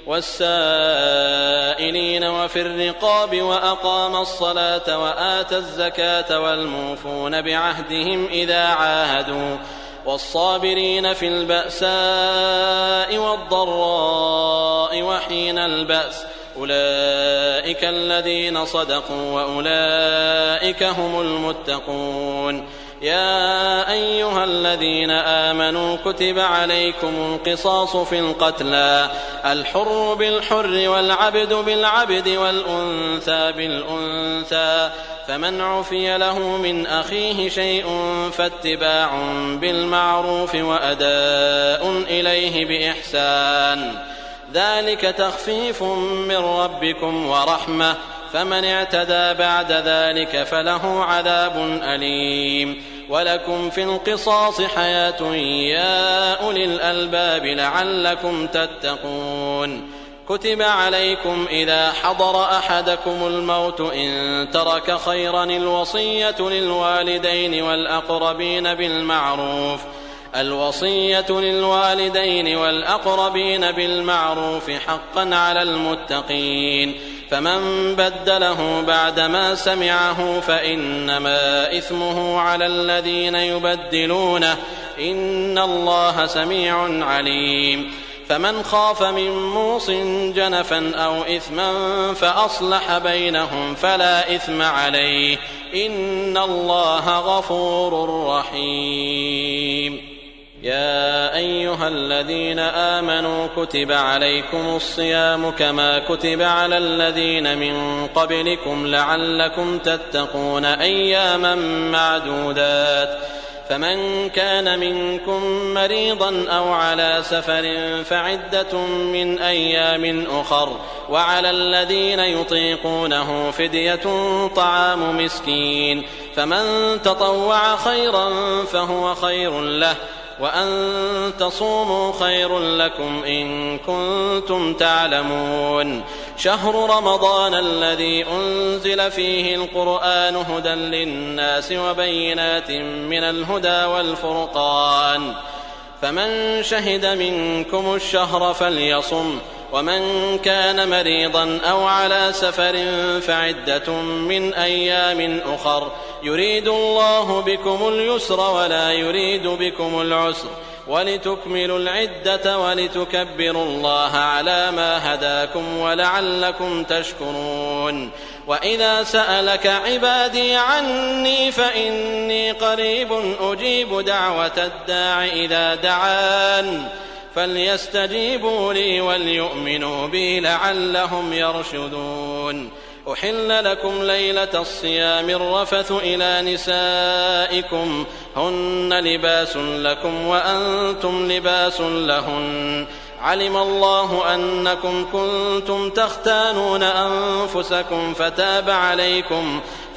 والسائلين وفي الرقاب وأقام الصلاة وآتى الزكاة والموفون بعهدهم إذا عاهدوا والصابرين في البأساء والضراء وحين البأس أولئك الذين صدقوا وأولئك هم المتقون يا أيها الذين آمنوا كتب عليكم القصاص في القتلى الحر بالحر والعبد بالعبد والأنثى بالأنثى فمن عفي له من أخيه شيء فاتباع بالمعروف وأداء إليه بإحسان ذلك تخفيف من ربكم ورحمة فمن اعتدى بعد ذلك فله عذاب أليم ولكم في القصاص حياة يا أولي الألباب لعلكم تتقون كتب عليكم إذا حضر أحدكم الموت إن ترك خيرا الوصية للوالدين والأقربين بالمعروف حقا على المتقين فمن بدله بعدما سمعه فإنما إثمه على الذين يبدلونه إن الله سميع عليم فمن خاف من موص جنفا أو إثما فأصلح بينهم فلا إثم عليه إن الله غفور رحيم يا أيها الذين آمنوا كتب عليكم الصيام كما كتب على الذين من قبلكم لعلكم تتقون أياما معدودات فمن كان منكم مريضا أو على سفر فعدة من أيام أخر وعلى الذين يطيقونه فدية طعام مسكين فمن تطوع خيرا فهو خير له وأن تصوموا خير لكم إن كنتم تعلمون شهر رمضان الذي أنزل فيه القرآن هدى للناس وبينات من الهدى والفرقان فمن شهد منكم الشهر فليصم ومن كان مريضا أو على سفر فعدة من أيام أخر يريد الله بكم اليسر ولا يريد بكم العسر ولتكملوا العدة ولتكبروا الله على ما هداكم ولعلكم تشكرون وإذا سألك عبادي عني فإني قريب أجيب دعوة الداع إذا دعان فليستجيبوا لي وليؤمنوا بي لعلهم يرشدون أحل لكم ليلة الصيام الرفث إلى نسائكم هن لباس لكم وأنتم لباس لهن علم الله أنكم كنتم تختانون أنفسكم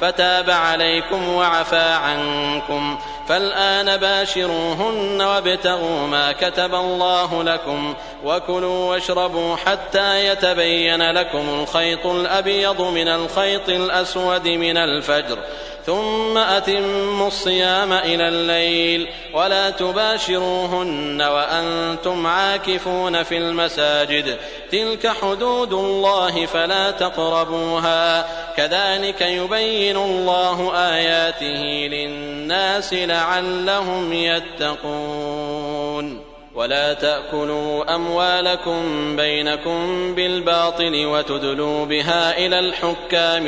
فتاب عليكم وعفى عنكم، فالآن باشروهن وابتغوا ما كتب الله لكم، وكلوا واشربوا حتى يتبين لكم الخيط الأبيض من الخيط الأسود من الفجر، ثم أتموا الصيام إلى الليل، ولا تباشروهن وأنتم عاكفون في المساجد، تلك حدود الله فلا تقربوها، كذلك يبين الله آياته للناس لعلهم يتقون. ولا تأكلوا أموالكم بينكم بالباطل وتدلوا بها إلى الحكام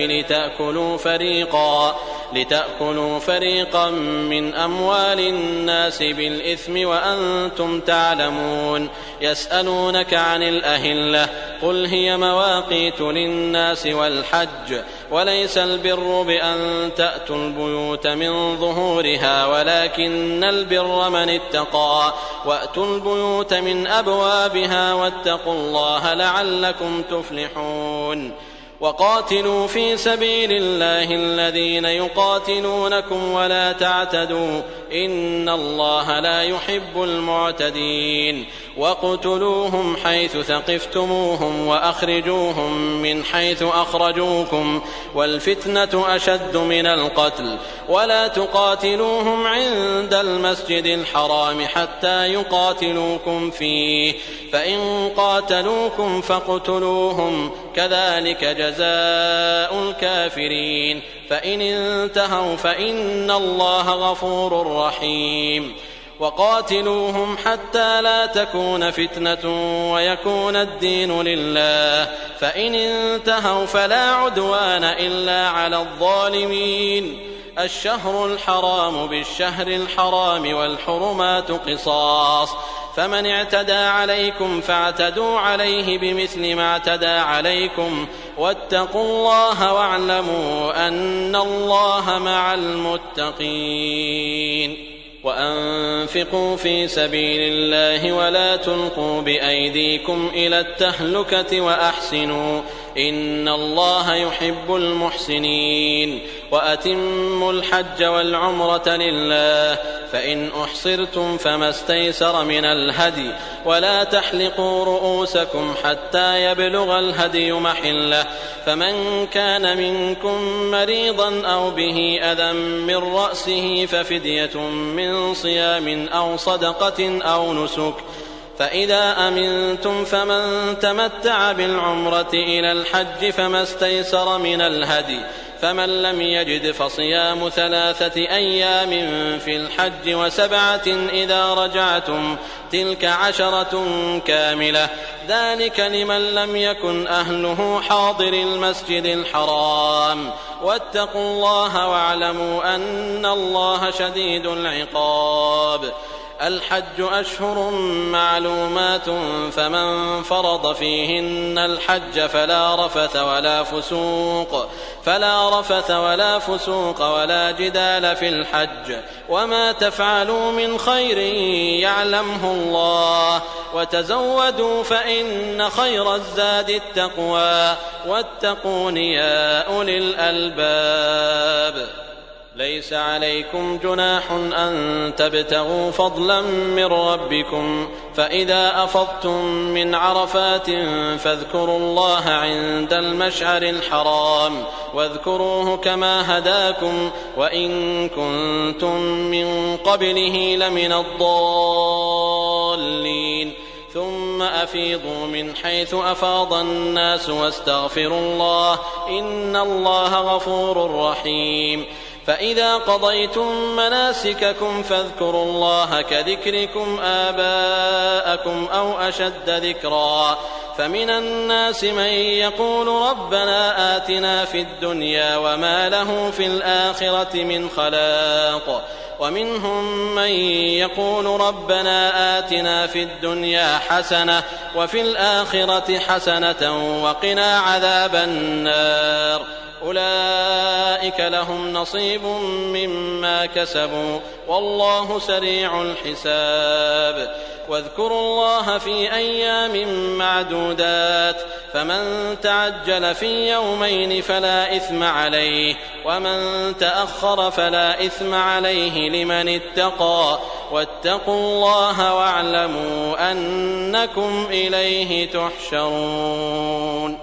لتأكلوا فريقا من أموال الناس بالإثم وأنتم تعلمون. يسألونك عن الأهلة، قل هي مواقيت للناس والحج، وليس البر بأن تأتوا البيوت من ظهورها، ولكن البر من اتقى، وأتوا البيوت من أبوابها، واتقوا الله لعلكم تفلحون. وقاتلوا في سبيل الله الذين يقاتلونكم ولا تعتدوا، إن الله لا يحب المعتدين. واقتلوهم حيث ثقفتموهم وأخرجوهم من حيث أخرجوكم، والفتنة أشد من القتل. ولا تقاتلوهم عند المسجد الحرام حتى يقاتلوكم فيه، فإن قاتلوكم فاقتلوهم، كذلك جزاء الكافرين. فإن انتهوا فإن الله غفور رحيم. وقاتلوهم حتى لا تكون فتنة ويكون الدين لله، فإن انتهوا فلا عدوان إلا على الظالمين. الشهر الحرام بالشهر الحرام والحرمات قصاص، فمن اعتدى عليكم فاعتدوا عليه بمثل ما اعتدى عليكم، واتقوا الله واعلموا أن الله مع المتقين. وأنفقوا في سبيل الله ولا تلقوا بأيديكم إلى التهلكة وأحسنوا، إن الله يحب المحسنين. وأتموا الحج والعمرة لله، فإن أحصرتم فما استيسر من الهدي، ولا تحلقوا رؤوسكم حتى يبلغ الهدي محله، فمن كان منكم مريضا أو به أذى من رأسه ففدية من صيام أو صدقة أو نسك، فإذا أمنتم فمن تمتع بالعمرة إلى الحج فما استيسر من الهدي، فمن لم يجد فصيام 3 أيام في الحج و7 إذا رجعتم، تلك 10 كاملة، ذلك لمن لم يكن أهله حاضر المسجد الحرام. واتقوا الله واعلموا أن الله شديد العقاب. الحج أشهر معلومات، فمن فرض فيهن الحج فلا رفث ولا فسوق ولا جدال في الحج، وما تفعلوا من خير يعلمه الله، وتزودوا فإن خير الزاد التقوى، واتقون يا أولي الألباب. ليس عليكم جناح أن تبتغوا فضلا من ربكم، فإذا أفضتم من عرفات فاذكروا الله عند المشعر الحرام، واذكروه كما هداكم، وإن كنتم من قبله لمن الضالين. ثم أفيضوا من حيث أفاض الناس واستغفروا الله، إن الله غفور رحيم. فإذا قضيتم مناسككم فاذكروا الله كذكركم آباءكم أو أشد ذكرا، فمن الناس من يقول ربنا آتنا في الدنيا وما له في الآخرة من خلاق، ومنهم من يقول ربنا آتنا في الدنيا حسنة وفي الآخرة حسنة وقنا عذاب النار. أولئك لهم نصيب مما كسبوا والله سريع الحساب. واذكروا الله في أيام معدودات فمن تعجل في يومين فلا إثم عليه ومن تأخر فلا إثم عليه لمن اتقى واتقوا الله واعلموا أنكم إليه تحشرون.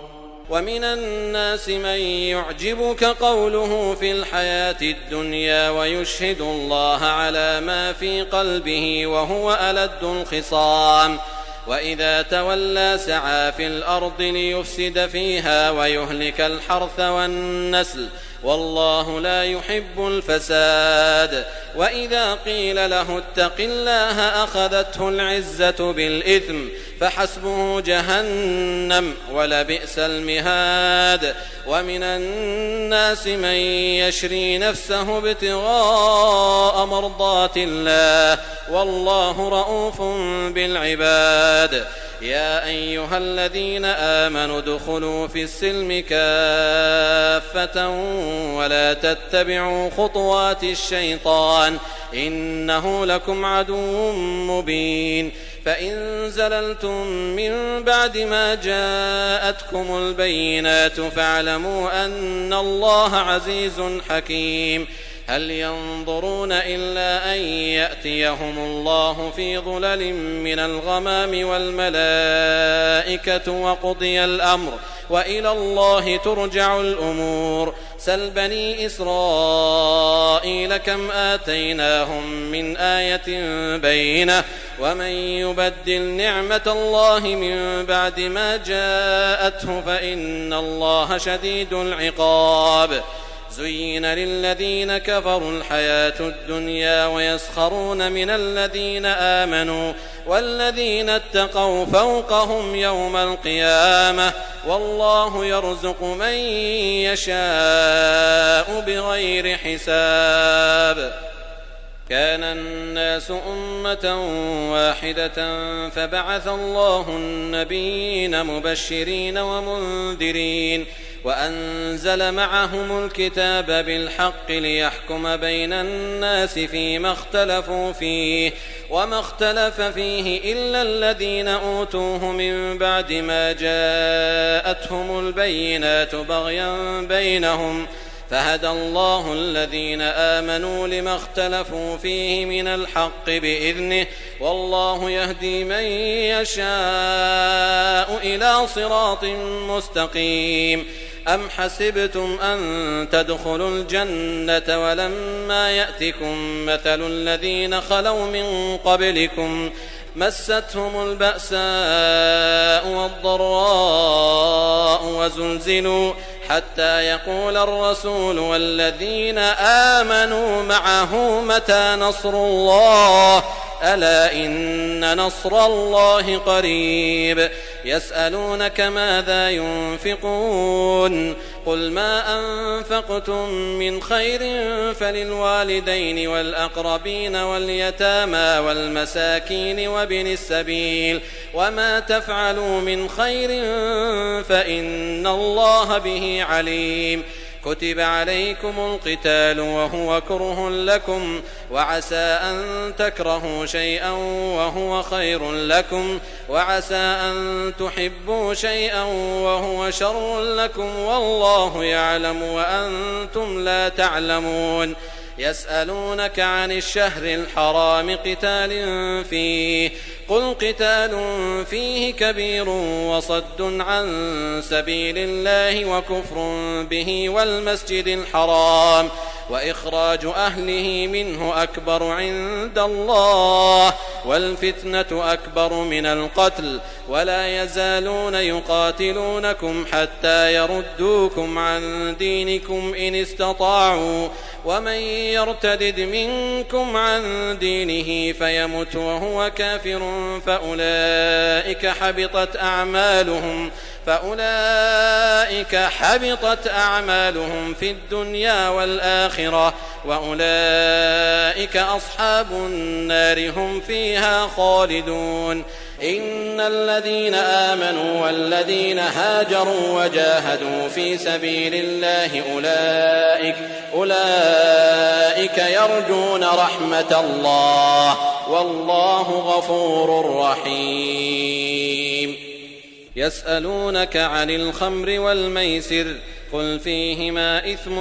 ومن الناس من يعجبك قوله في الحياة الدنيا ويشهد الله على ما في قلبه وهو ألد الخصام وإذا تولى سعى في الأرض ليفسد فيها ويهلك الحرث والنسل والله لا يحب الفساد. وإذا قيل له اتق الله أخذته العزة بالإثم فحسبه جهنم ولبئس المهاد. ومن الناس من يشري نفسه ابتغاء مرضات الله والله رؤوف بالعباد. يا أيها الذين آمنوا ادخلوا في السلم كافة ولا تتبعوا خطوات الشيطان إنه لكم عدو مبين. فإن زللتم من بعد ما جاءتكم البينات فاعلموا أن الله عزيز حكيم. هل ينظرون إلا أن يأتيهم الله في ظلل من الغمام والملائكة وقضي الأمر وإلى الله ترجع الأمور. سل بني إسرائيل كم آتيناهم من آية بينة ومن يبدل نعمة الله من بعد ما جاءته فإن الله شديد العقاب. زين للذين كفروا الحياة الدنيا ويسخرون من الذين آمنوا والذين اتقوا فوقهم يوم القيامة والله يرزق من يشاء بغير حساب. كان الناس أمة واحدة فبعث الله النبيين مبشرين ومنذرين وأنزل معهم الكتاب بالحق ليحكم بين الناس فيما اختلفوا فيه وما اختلف فيه إلا الذين أوتوه من بعد ما جاءتهم البينات بغيا بينهم فهدى الله الذين آمنوا لما اختلفوا فيه من الحق بإذنه والله يهدي من يشاء إلى صراط مستقيم. أم حسبتم أن تدخلوا الجنة ولما يأتكم مثل الذين خلوا من قبلكم مستهم البأساء والضراء وزلزلوا حتى يقول الرسول والذين آمنوا معه متى نصر الله ألا إن نصر الله قريب. يسألونك ماذا ينفقون قل ما أنفقتم من خير فللوالدين والأقربين واليتامى والمساكين وابن السبيل وما تفعلوا من خير فإن الله به عليم. كتب عليكم القتال وهو كره لكم وعسى أن تكرهوا شيئا وهو خير لكم وعسى أن تحبوا شيئا وهو شر لكم والله يعلم وأنتم لا تعلمون. يسألونك عن الشهر الحرام قتال فيه قل قتال فيه كبير وصد عن سبيل الله وكفر به والمسجد الحرام وإخراج أهله منه أكبر عند الله والفتنة أكبر من القتل ولا يزالون يقاتلونكم حتى يردوكم عن دينكم إن استطاعوا ومن يرتدد منكم عن دينه فيمت وهو كافر فأولئك حبطت أعمالهم في الدنيا والآخرة وأولئك أصحاب النار هم فيها خالدون. إن الذين آمنوا والذين هاجروا وجاهدوا في سبيل الله أولئك يرجون رحمة الله والله غفور رحيم. يسألونك عن الخمر والميسر قل فيهما إثم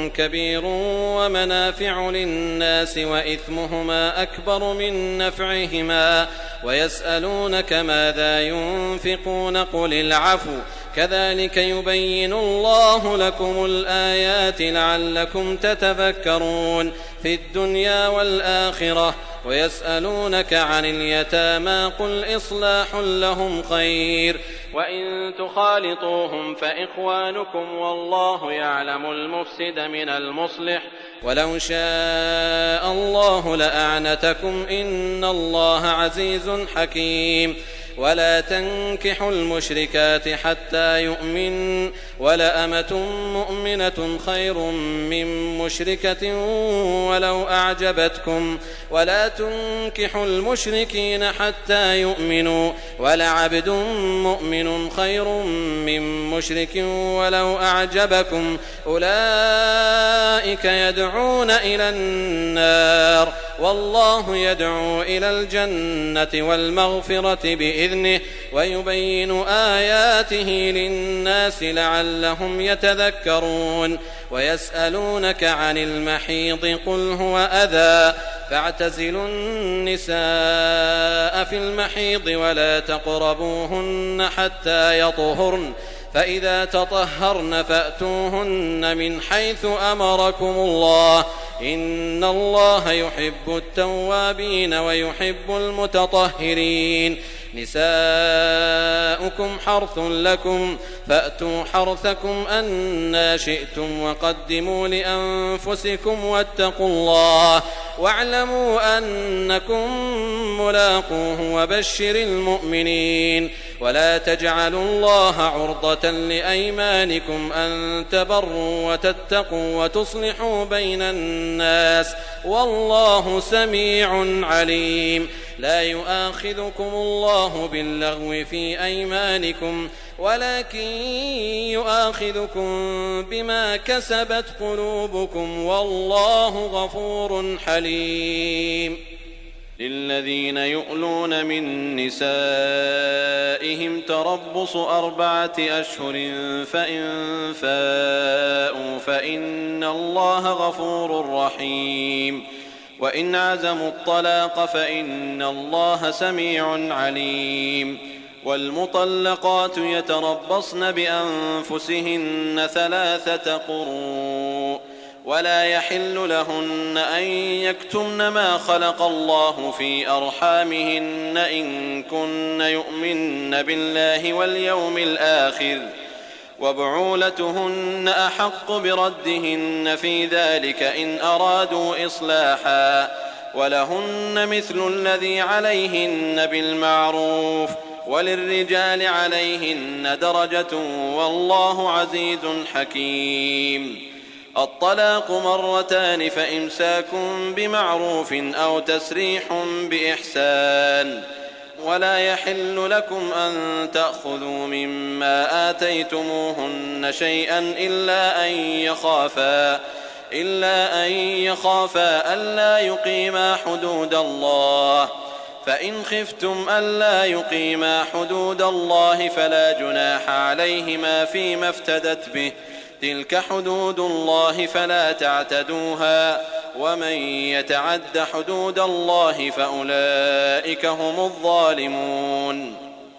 كبير ومنافع للناس وإثمهما أكبر من نفعهما ويسألونك ماذا ينفقون قل العفو كذلك يبين الله لكم الآيات لعلكم تتفكرون في الدنيا والآخرة. ويسألونك عن اليتامى قل إصلاح لهم خير وإن تخالطوهم فإخوانكم والله يعلم المفسد من المصلح ولو شاء الله لأعنتكم إن الله عزيز حكيم. ولا تنكحوا المشركات حتى يؤمن ولأمة مؤمنة خير من مشركة ولو أعجبتكم ولا تنكحوا المشركين حتى يؤمنوا ولعبد مؤمن خير من مشرك ولو أعجبكم أولئك يدعون إلى النار والله يدعو إلى الجنة والمغفرة بإذنه ويبين آياته للناس لعلهم يتذكرون. ويسألونك عن المحيض قل هو أذى فاعتزلوا النساء في المحيض ولا تقربوهن حتى يطهرن فإذا تطهرن فأتوهن من حيث أمركم الله إن الله يحب التوابين ويحب المتطهرين. نساؤكم حرث لكم فأتوا حرثكم أنى شئتم وقدموا لأنفسكم واتقوا الله واعلموا أنكم ملاقوه وبشر المؤمنين. ولا تجعلوا الله عرضة لأيمانكم أن تبروا وتتقوا وتصلحوا بين الناس والله سميع عليم. لا يؤاخذكم الله باللغو في أيمانكم ولكن يؤاخذكم بما كسبت قلوبكم والله غفور حليم. للذين يؤلون من نسائهم تربص 4 أشهر فإن فاءوا فإن الله غفور رحيم. وإن عزموا الطلاق فإن الله سميع عليم. والمطلقات يتربصن بأنفسهن 3 قروء ولا يحل لهن أن يكتمن ما خلق الله في أرحامهن إن كن يؤمن بالله واليوم الآخر وبعولتهن أحق بردهن في ذلك إن أرادوا إصلاحا ولهن مثل الذي عليهن بالمعروف وللرجال عليهن درجة والله عزيز حكيم. الطلاق 2 فإمساك بمعروف أو تسريح بإحسان. ولا يحل لكم أن تأخذوا مما آتيتموهن شيئا إلا أن يخافا ألا يقيما حدود الله فإن خفتم ألا يقيما حدود الله فلا جناح عليهما فيما افتدت به تلك حدود الله فلا تعتدوها ومن يتعد حدود الله فأولئك هم الظالمون.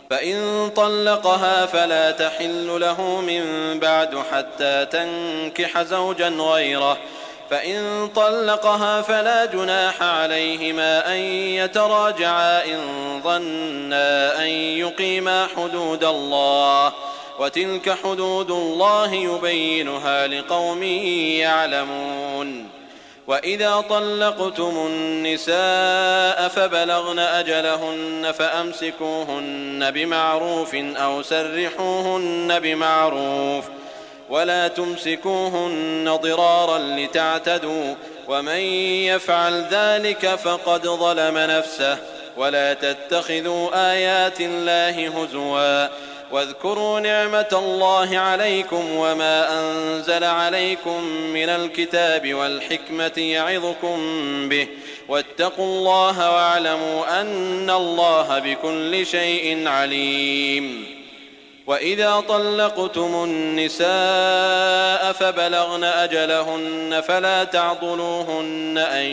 فإن طلقها فلا تحل له من بعد حتى تنكح زوجا غيره فإن طلقها فلا جناح عليهما أن يتراجعا إن ظنا أن يقيما حدود الله وتلك حدود الله يبينها لقوم يعلمون. وإذا طلقتم النساء فبلغن أجلهن فأمسكوهن بمعروف أو سرحوهن بمعروف ولا تمسكوهن ضرارا لتعتدوا ومن يفعل ذلك فقد ظلم نفسه. ولا تتخذوا آيات الله هزوا واذكروا نعمة الله عليكم وما أنزل عليكم من الكتاب والحكمة يعظكم به واتقوا الله واعلموا أن الله بكل شيء عليم. وإذا طلقتم النساء فبلغن أجلهن فلا تعضلوهن أن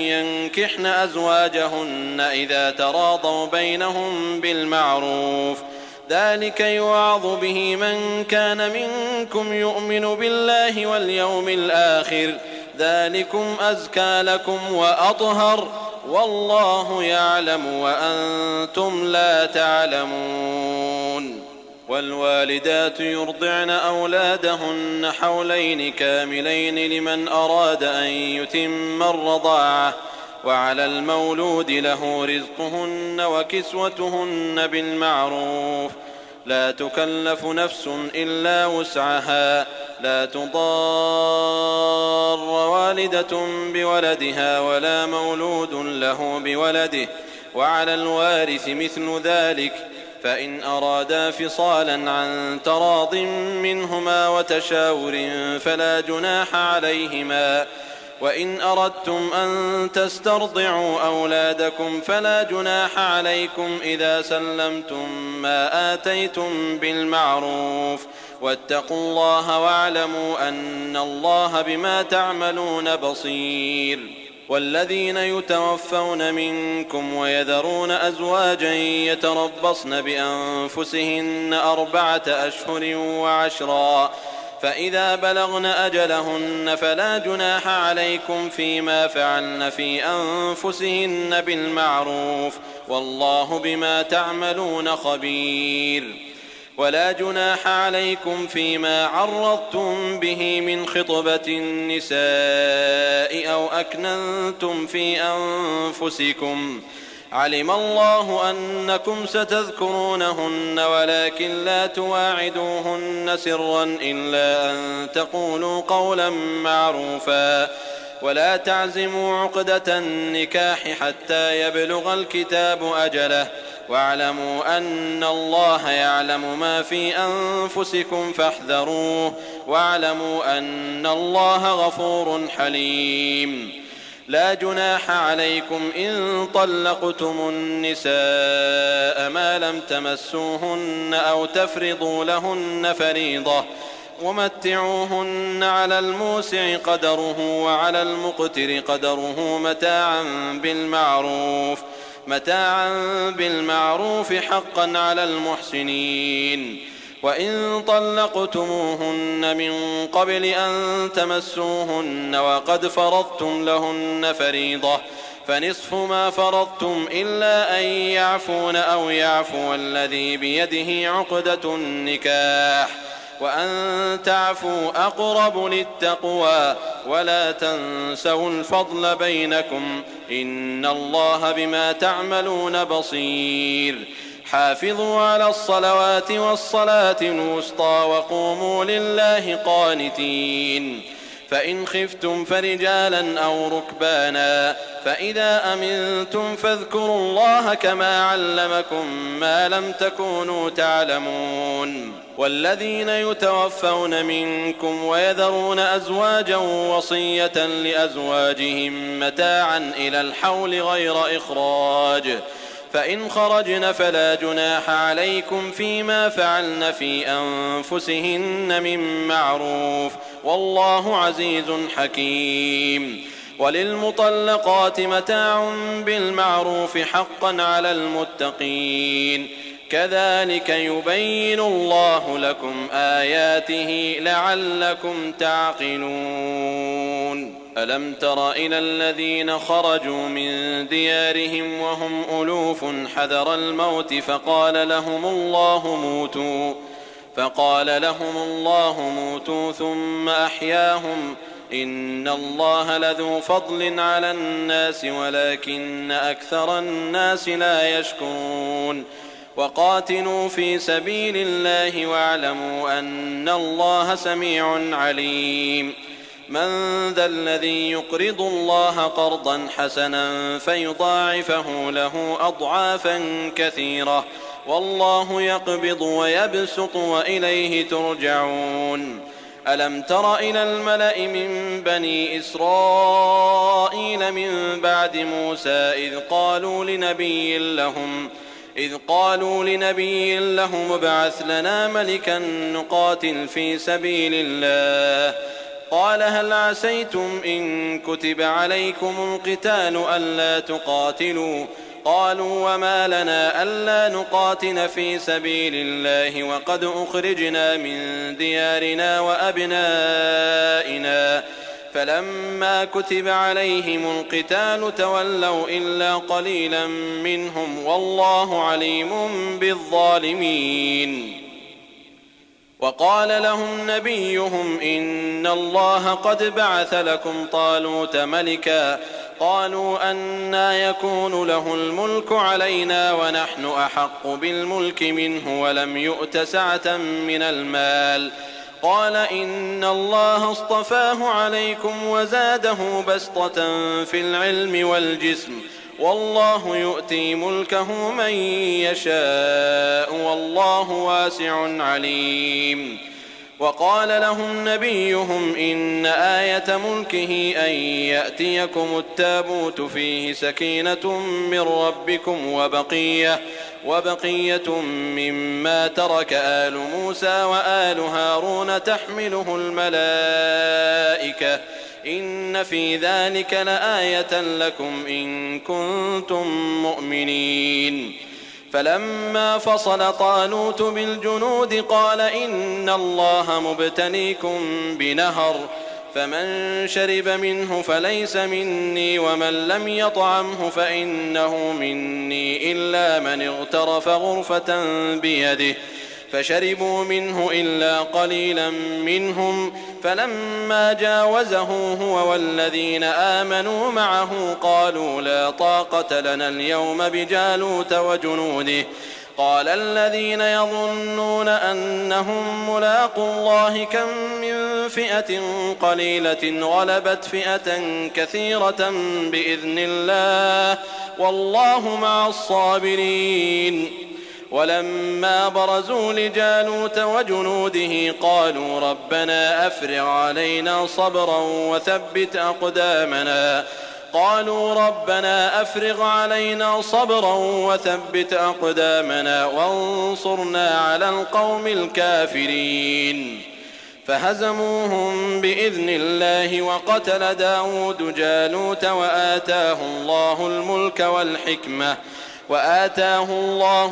ينكحن أزواجهن إذا تراضوا بينهم بالمعروف. ذلك يوعظ به من كان منكم يؤمن بالله واليوم الآخر. ذلكم أزكى لكم وأطهر والله يعلم وأنتم لا تعلمون. والوالدات يرضعن أولادهن حولين كاملين لمن أراد أن يتم الرضاعة وعلى المولود له رزقهن وكسوتهن بالمعروف. لا تكلف نفس إلا وسعها. لا تضار والدة بولدها ولا مولود له بولده وعلى الوارث مثل ذلك فإن أرادا فصالا عن تراض منهما وتشاور فلا جناح عليهما. وإن أردتم أن تسترضعوا أولادكم فلا جناح عليكم إذا سلمتم ما آتيتم بالمعروف. واتقوا الله واعلموا أن الله بما تعملون بصير. والذين يتوفون منكم ويذرون أزواجا يتربصن بأنفسهن 4 أشهر و10 فإذا بلغن أجلهن فلا جناح عليكم فيما فعلن في أنفسهن بالمعروف والله بما تعملون خبير. ولا جناح عليكم فيما عرضتم به من خطبة النساء أو أكننتم في أنفسكم. علم الله أنكم ستذكرونهن ولكن لا تواعدوهن سرا إلا أن تقولوا قولا معروفا. ولا تعزموا عقدة النكاح حتى يبلغ الكتاب أجله واعلموا أن الله يعلم ما في أنفسكم فاحذروه واعلموا أن الله غفور حليم. لا جناح عليكم إن طلقتم النساء ما لم تمسوهن أو تفرضوا لهن فريضة ومتعوهن على الموسع قدره وعلى المقتر قدره متاعا بالمعروف حقا على المحسنين. وإن طلقتموهن من قبل أن تمسوهن وقد فرضتم لهن فريضة فنصف ما فرضتم إلا أن يعفون أو يعفو الذي بيده عقدة النكاح وأن تعفوا أقرب للتقوى ولا تنسوا الفضل بينكم إن الله بما تعملون بصير. حافظوا على الصلوات والصلاة الوسطى وقوموا لله قانتين. فإن خفتم فرجالا أو ركبانا فإذا أمنتم فاذكروا الله كما علمكم ما لم تكونوا تعلمون. والذين يتوفون منكم ويذرون أزواجا وصية لأزواجهم متاعا إلى الحول غير إخراج فإن خرجن فلا جناح عليكم فيما فعلن في أنفسهن من معروف والله عزيز حكيم. وللمطلقات متاع بالمعروف حقا على المتقين. كذلك يبين الله لكم آياته لعلكم تعقلون. ألم تر إلى الذين خرجوا من ديارهم وهم ألوف حذر الموت فقال لهم الله موتوا ثم أحياهم إن الله لذو فضل على الناس ولكن أكثر الناس لا يشكرون. وقاتلوا في سبيل الله واعلموا أن الله سميع عليم. من ذا الذي يقرض الله قرضا حسنا فيضاعفه له أضعافا كثيرة والله يقبض ويبسط وإليه ترجعون. ألم تر إلى الملأ من بني إسرائيل من بعد موسى إذ قالوا لنبي لهم ابعث لنا ملكا نقاتل في سبيل الله قال هل عسيتم إن كتب عليكم القتال ألا تقاتلوا قالوا وما لنا ألا نقاتل في سبيل الله وقد أخرجنا من ديارنا وأبنائنا فلما كتب عليهم القتال تولوا إلا قليلا منهم والله عليم بالظالمين. وقال لهم نبيهم إن الله قد بعث لكم طالوت ملكا قالوا أنى يكون له الملك علينا ونحن أحق بالملك منه ولم يؤت سعة من المال قال إن الله اصطفاه عليكم وزاده بسطة في العلم والجسم والله يؤتي ملكه من يشاء والله واسع عليم. وقال لهم نبيهم إن آية ملكه أن يأتيكم التابوت فيه سكينة من ربكم وبقية مما ترك آل موسى وآل هارون تحمله الملائكة إن في ذلك لآية لكم إن كنتم مؤمنين. فلما فصل طالوت بالجنود قال إن الله مبتليكم بنهر فمن شرب منه فليس مني ومن لم يطعمه فإنه مني إلا من اغترف غرفة بيده فشربوا منه إلا قليلا منهم فلما جاوزه هو والذين آمنوا معه قالوا لا طاقة لنا اليوم بجالوت وجنوده قال الذين يظنون أنهم ملاقو الله كم من فئة قليلة غلبت فئة كثيرة بإذن الله والله مع الصابرين. ولما برزوا لجالوت وجنوده قالوا ربنا أفرغ علينا صبرا وثبت أقدامنا وانصرنا على القوم الكافرين. فهزموهم بإذن الله وقتل داود جالوت وآتاه الله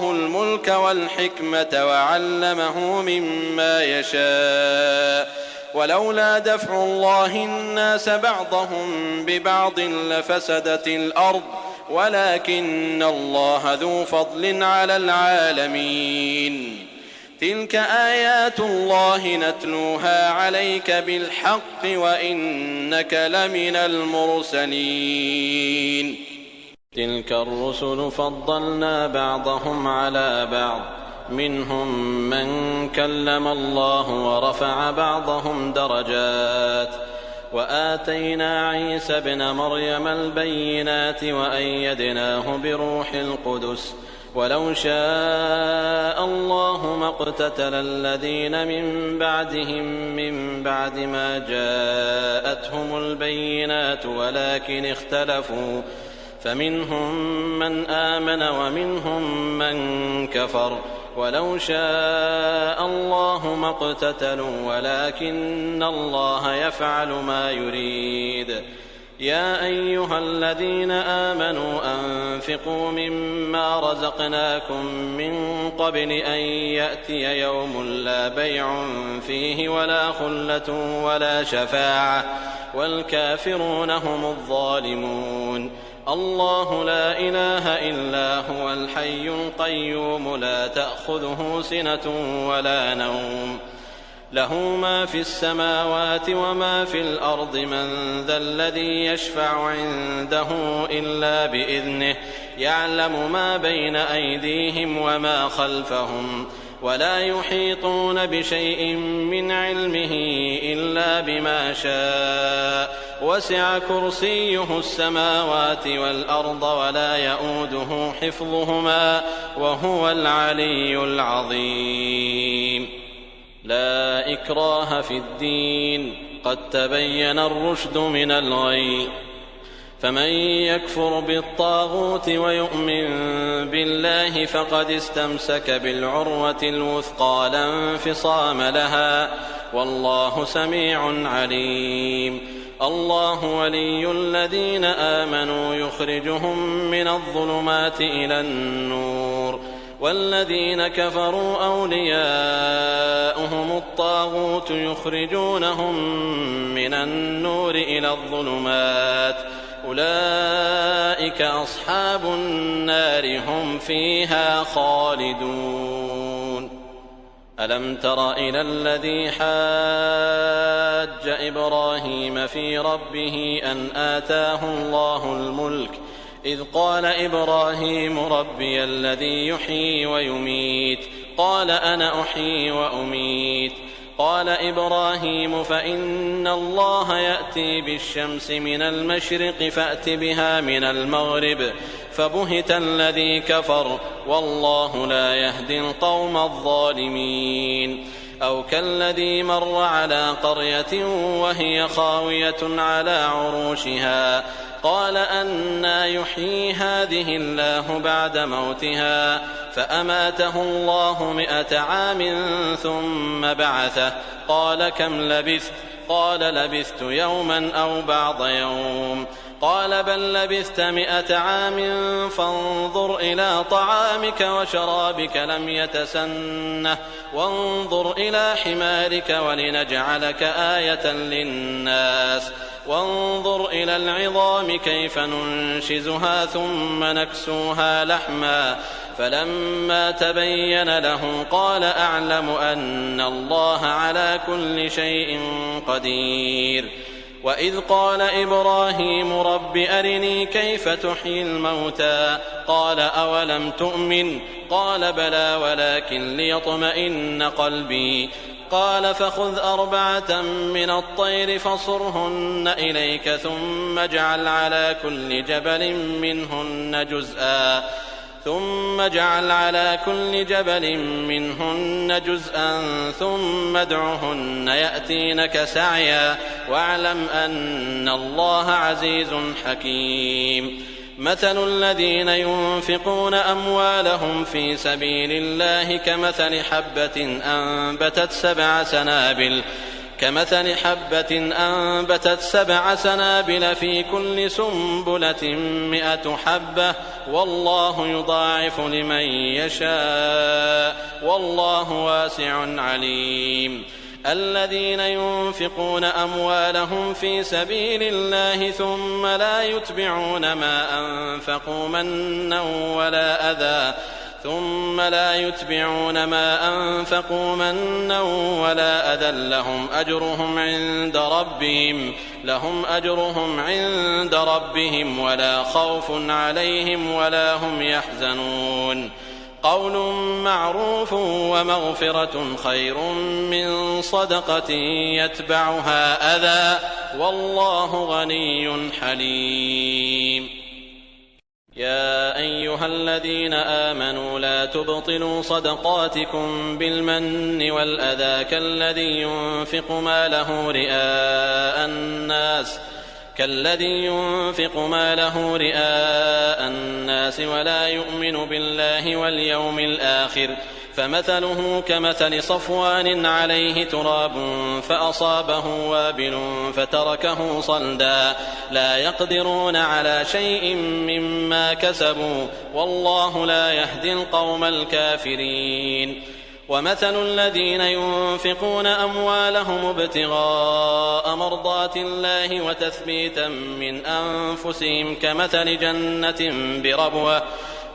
الملك والحكمة وعلمه مما يشاء ولولا دفع الله الناس بعضهم ببعض لفسدت الأرض ولكن الله ذو فضل على العالمين. تلك آيات الله نتلوها عليك بالحق وإنك لمن المرسلين. تلك الرسل فضلنا بعضهم على بعض منهم من كلم الله ورفع بعضهم درجات وآتينا عيسى ابن مريم البينات وأيدناه بروح القدس ولو شاء الله ما اقتتل الذين من بعدهم من بعد ما جاءتهم البينات ولكن اختلفوا فمنهم من آمن ومنهم من كفر ولو شاء الله ما اقتتلوا ولكن الله يفعل ما يريد. يا أيها الذين آمنوا أنفقوا مما رزقناكم من قبل أن يأتي يوم لا بيع فيه ولا خلة ولا شفاعة والكافرون هم الظالمون. الله لا إله إلا هو الحي القيوم لا تأخذه سنة ولا نوم له ما في السماوات وما في الأرض من ذا الذي يشفع عنده إلا بإذنه يعلم ما بين أيديهم وما خلفهم ولا يحيطون بشيء من علمه إلا بما شاء وسع كرسيه السماوات والأرض ولا يؤوده حفظهما وهو العلي العظيم. لا إكراه في الدين قد تبين الرشد من الغي فمن يكفر بالطاغوت ويؤمن بالله فقد استمسك بالعروة الوثقى لا انفصام لها والله سميع عليم. الله ولي الذين آمنوا يخرجهم من الظلمات إلى النور والذين كفروا أولياؤهم الطاغوت يخرجونهم من النور إلى الظلمات أولئك أصحاب النار هم فيها خالدون. ألم تر إلى الذي حاج إبراهيم في ربه أن آتاه الله الملك إذ قال إبراهيم ربي الذي يحيي ويميت قال أنا أحيي وأميت قال إبراهيم فإن الله يأتي بالشمس من المشرق فأت بها من المغرب فبهت الذي كفر والله لا يهدي القوم الظالمين. أو كالذي مر على قرية وهي خاوية على عروشها قال أنى يحيي هذه الله بعد موتها فأماته الله 100 عام ثم بعثه قال كم لبثت قال لبثت يوما أو بعض يوم قال بل لبثت 100 عام فانظر إلى طعامك وشرابك لم يتسنه وانظر إلى حمارك ولنجعلك آية للناس وانظر إلى العظام كيف ننشزها ثم نكسوها لحما فلما تبين له قال أعلم أن الله على كل شيء قدير. وإذ قال إبراهيم رب أرني كيف تحيي الموتى قال أولم تؤمن قال بلى ولكن ليطمئن قلبي قال فخذ 4 من الطير فصرهن إليك ثم اجعل على كل جبل منهن جزءا ثم ادعهن يأتينك سعيا واعلم أن الله عزيز حكيم. مثل الذين ينفقون أموالهم في سبيل الله كمثل حبة أنبتت 7 سنابل في كل سنبلة 100 حبة والله يضاعف لمن يشاء والله واسع عليم. الذين ينفقون أموالهم في سبيل الله ثم لا يتبعون ما أنفقوا منا ولا أذى لهم أجرهم عند ربهم ولا خوف عليهم ولا هم يحزنون. قول معروف ومغفرة خير من صدقة يتبعها أذى والله غني حليم. يا أيها الذين آمنوا لا تبطلوا صدقاتكم بالمن والأذى كالذي ينفق ماله رئاء الناس ولا يؤمن بالله واليوم الآخر فمثله كمثل صفوان عليه تراب فأصابه وابل فتركه صلدا لا يقدرون على شيء مما كسبوا والله لا يهدي القوم الكافرين. ومثل الذين ينفقون أموالهم ابتغاء مرضات الله وتثبيتا من أنفسهم كمثل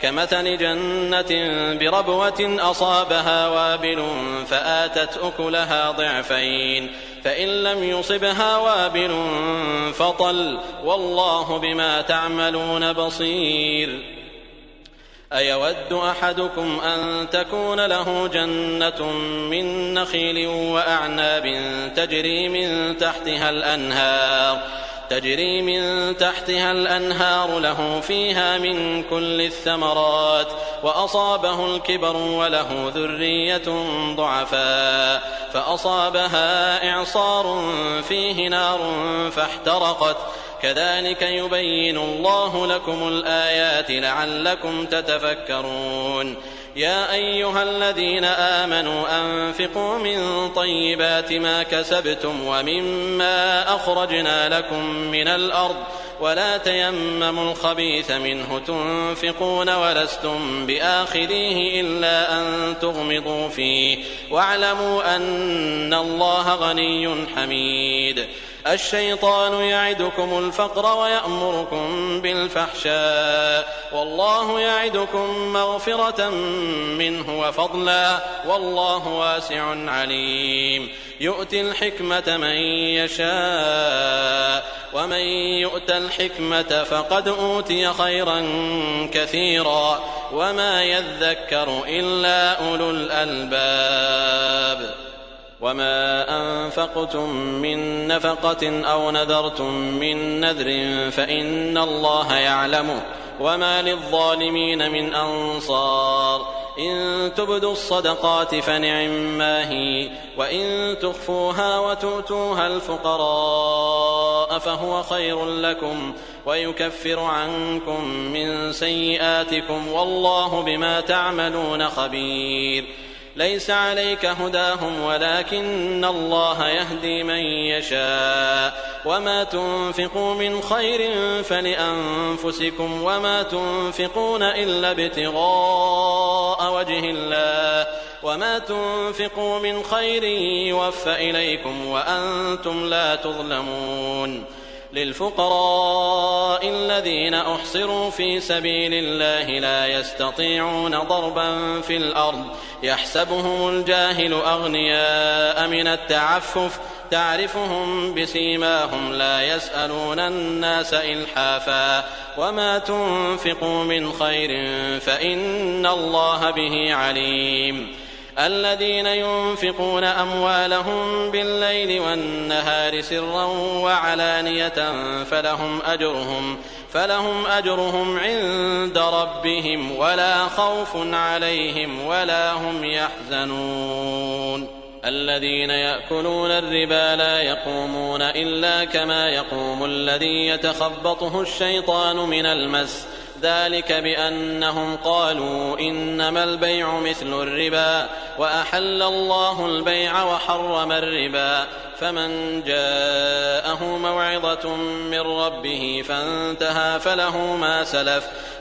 كمثل جنة بربوة أصابها وابل فآتت أكلها ضعفين فإن لم يصبها وابل فطل والله بما تعملون بصير. أيود أحدكم أن تكون له جنة من نخيل وأعناب تجري من تحتها الأنهار له فيها من كل الثمرات وأصابه الكبر وله ذرية ضعفاء فأصابها إعصار فيه نار فاحترقت كذلك يبين الله لكم الآيات لعلكم تتفكرون. يا أيها الذين آمنوا أنفقوا من طيبات ما كسبتم ومما أخرجنا لكم من الأرض ولا تيمموا الخبيث منه تنفقون ولستم بآخذيه إلا أن تغمضوا فيه واعلموا أن الله غني حميد. الشيطان يعدكم الفقر ويأمركم بالفحشاء والله يعدكم مغفرة منه وفضلا والله واسع عليم. يؤتي الحكمة من يشاء ومن يؤت الحكمة فقد أوتي خيرا كثيرا وما يذكر إلا أولو الألباب. وما أنفقتم من نفقة أو نذرتم من نذر فإن الله يعلمه وما للظالمين من أنصار. إن تبدوا الصدقات فنعما هي وإن تخفوها وتؤتوها الفقراء فهو خير لكم ويكفر عنكم من سيئاتكم والله بما تعملون خبير. ليس عليك هداهم ولكن الله يهدي من يشاء وما تنفقوا من خير فلأنفسكم وما تنفقون إلا ابتغاء وجه الله وما تنفقوا من خير يوفى إليكم وأنتم لا تظلمون. للفقراء الذين أحصروا في سبيل الله لا يستطيعون ضربا في الأرض يحسبهم الجاهل أغنياء من التعفف تعرفهم بسيماهم لا يسألون الناس إلحافا وما تنفقوا من خير فإن الله به عليم. الذين ينفقون أموالهم بالليل والنهار سرا وعلانية فلهم أجرهم عند ربهم ولا خوف عليهم ولا هم يحزنون. الذين يأكلون الربا لا يقومون إلا كما يقوم الذي يتخبطه الشيطان من المس ذلك بأنهم قالوا إنما البيع مثل الربا وأحل الله البيع وحرم الربا فمن جاءه موعظة من ربه فانتهى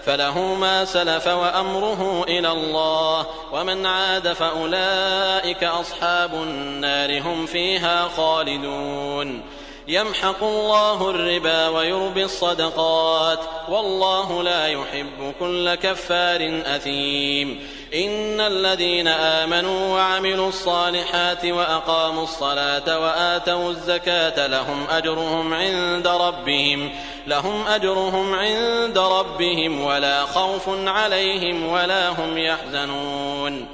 فله ما سلف وأمره إلى الله ومن عاد فأولئك أصحاب النار هم فيها خالدون. يمحق الله الربا ويربي الصدقات والله لا يحب كل كفار أثيم. إن الذين آمنوا وعملوا الصالحات وأقاموا الصلاة وآتوا الزكاة لهم أجرهم عند ربهم ولا خوف عليهم ولا هم يحزنون.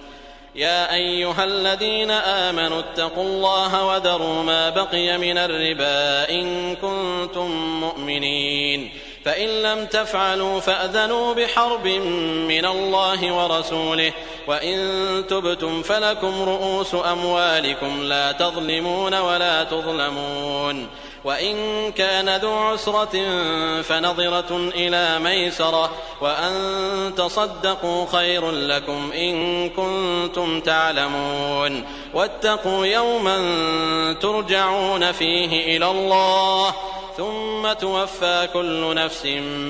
يا أيها الذين آمنوا اتقوا الله وذروا ما بقي من الربا إن كنتم مؤمنين فإن لم تفعلوا فأذنوا بحرب من الله ورسوله وإن تبتم فلكم رؤوس أموالكم لا تظلمون ولا تظلمون. وإن كان ذو عسرة فنظرة إلى ميسرة وأن تصدقوا خير لكم إن كنتم تعلمون. واتقوا يوما ترجعون فيه إلى الله ثم توفى كل نفس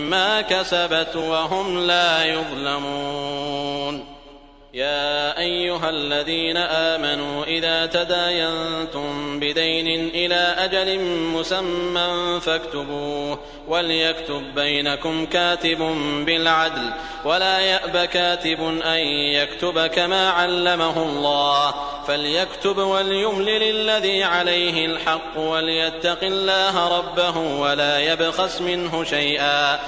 ما كسبت وهم لا يظلمون. يا أيها الذين آمنوا إذا تداينتم بدين إلى أجل مسمى فاكتبوه وليكتب بينكم كاتب بالعدل ولا يأب كاتب أن يكتب كما علمه الله فليكتب وليملل الذي عليه الحق وليتق الله ربه ولا يبخس منه شيئا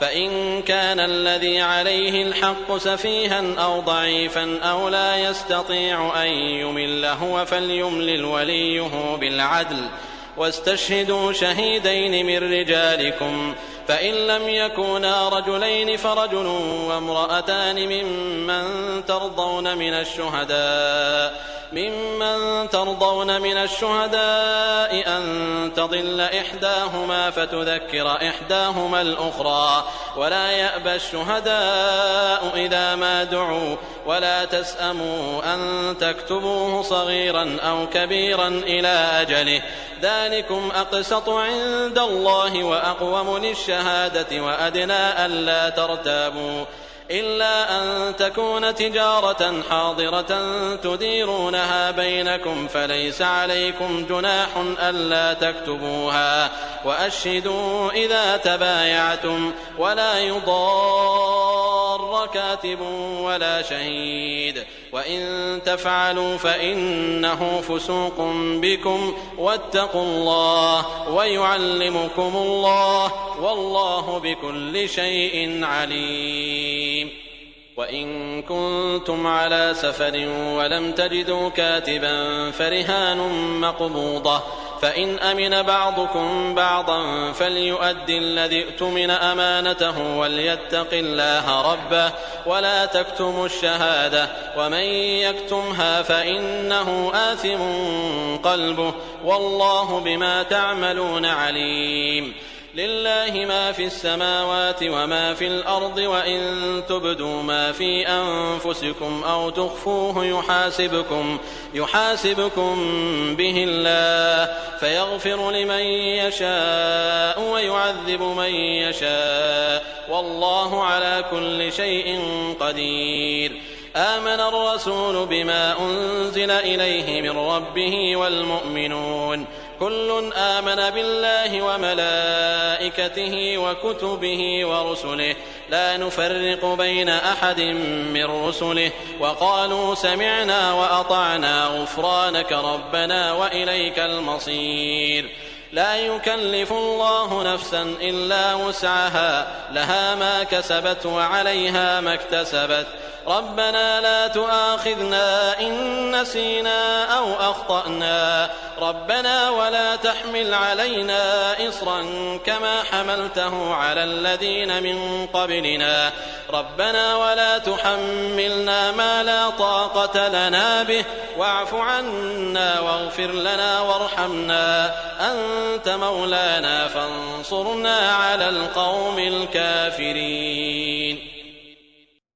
فإن كان الذي عليه الحق سفيها أو ضعيفا أو لا يستطيع أن يمل هو فليملل وليه بالعدل واستشهدوا شهيدين من رجالكم فإن لم يكونا رجلين فرجل وامرأتان ممن ترضون من الشهداء أن تضل إحداهما فتذكر إحداهما الأخرى ولا يأبى الشهداء إذا ما دعوا ولا تسأموا أن تكتبوه صغيرا أو كبيرا إلى أجله ذلكم أقسط عند الله وأقوم للشهادة وأدنى ألا ترتابوا إلا أن تكون تجارة حاضرة تديرونها بينكم فليس عليكم جناح ألا تكتبوها وأشهدوا إذا تبايعتم ولا يضار كاتب ولا شهيد وإن تفعلوا فإنه فسوق بكم واتقوا الله ويعلمكم الله والله بكل شيء عليم وإن كنتم على سفر ولم تجدوا كاتبا فرهان مقبوضة فإن أمن بعضكم بعضا فليؤد الذي اؤتمن أمانته وليتق الله ربه ولا تكتموا الشهادة ومن يكتمها فإنه آثم قلبه والله بما تعملون عليم لله ما في السماوات وما في الأرض وإن تبدوا ما في أنفسكم أو تخفوه يحاسبكم به الله فيغفر لمن يشاء ويعذب من يشاء والله على كل شيء قدير آمن الرسول بما أنزل إليه من ربه والمؤمنون كل آمن بالله وملائكته وكتبه ورسله لا نفرق بين أحد من رسله وقالوا سمعنا وأطعنا غفرانك ربنا وإليك المصير لا يكلف الله نفسا إلا وسعها لها ما كسبت وعليها ما اكتسبت ربنا لا تؤاخذنا إن نسينا أو أخطأنا ربنا ولا تحمل علينا إصرا كما حملته على الذين من قبلنا ربنا ولا تحملنا ما لا طاقة لنا به واعف عنا واغفر لنا وارحمنا أنت مولانا فانصرنا على القوم الكافرين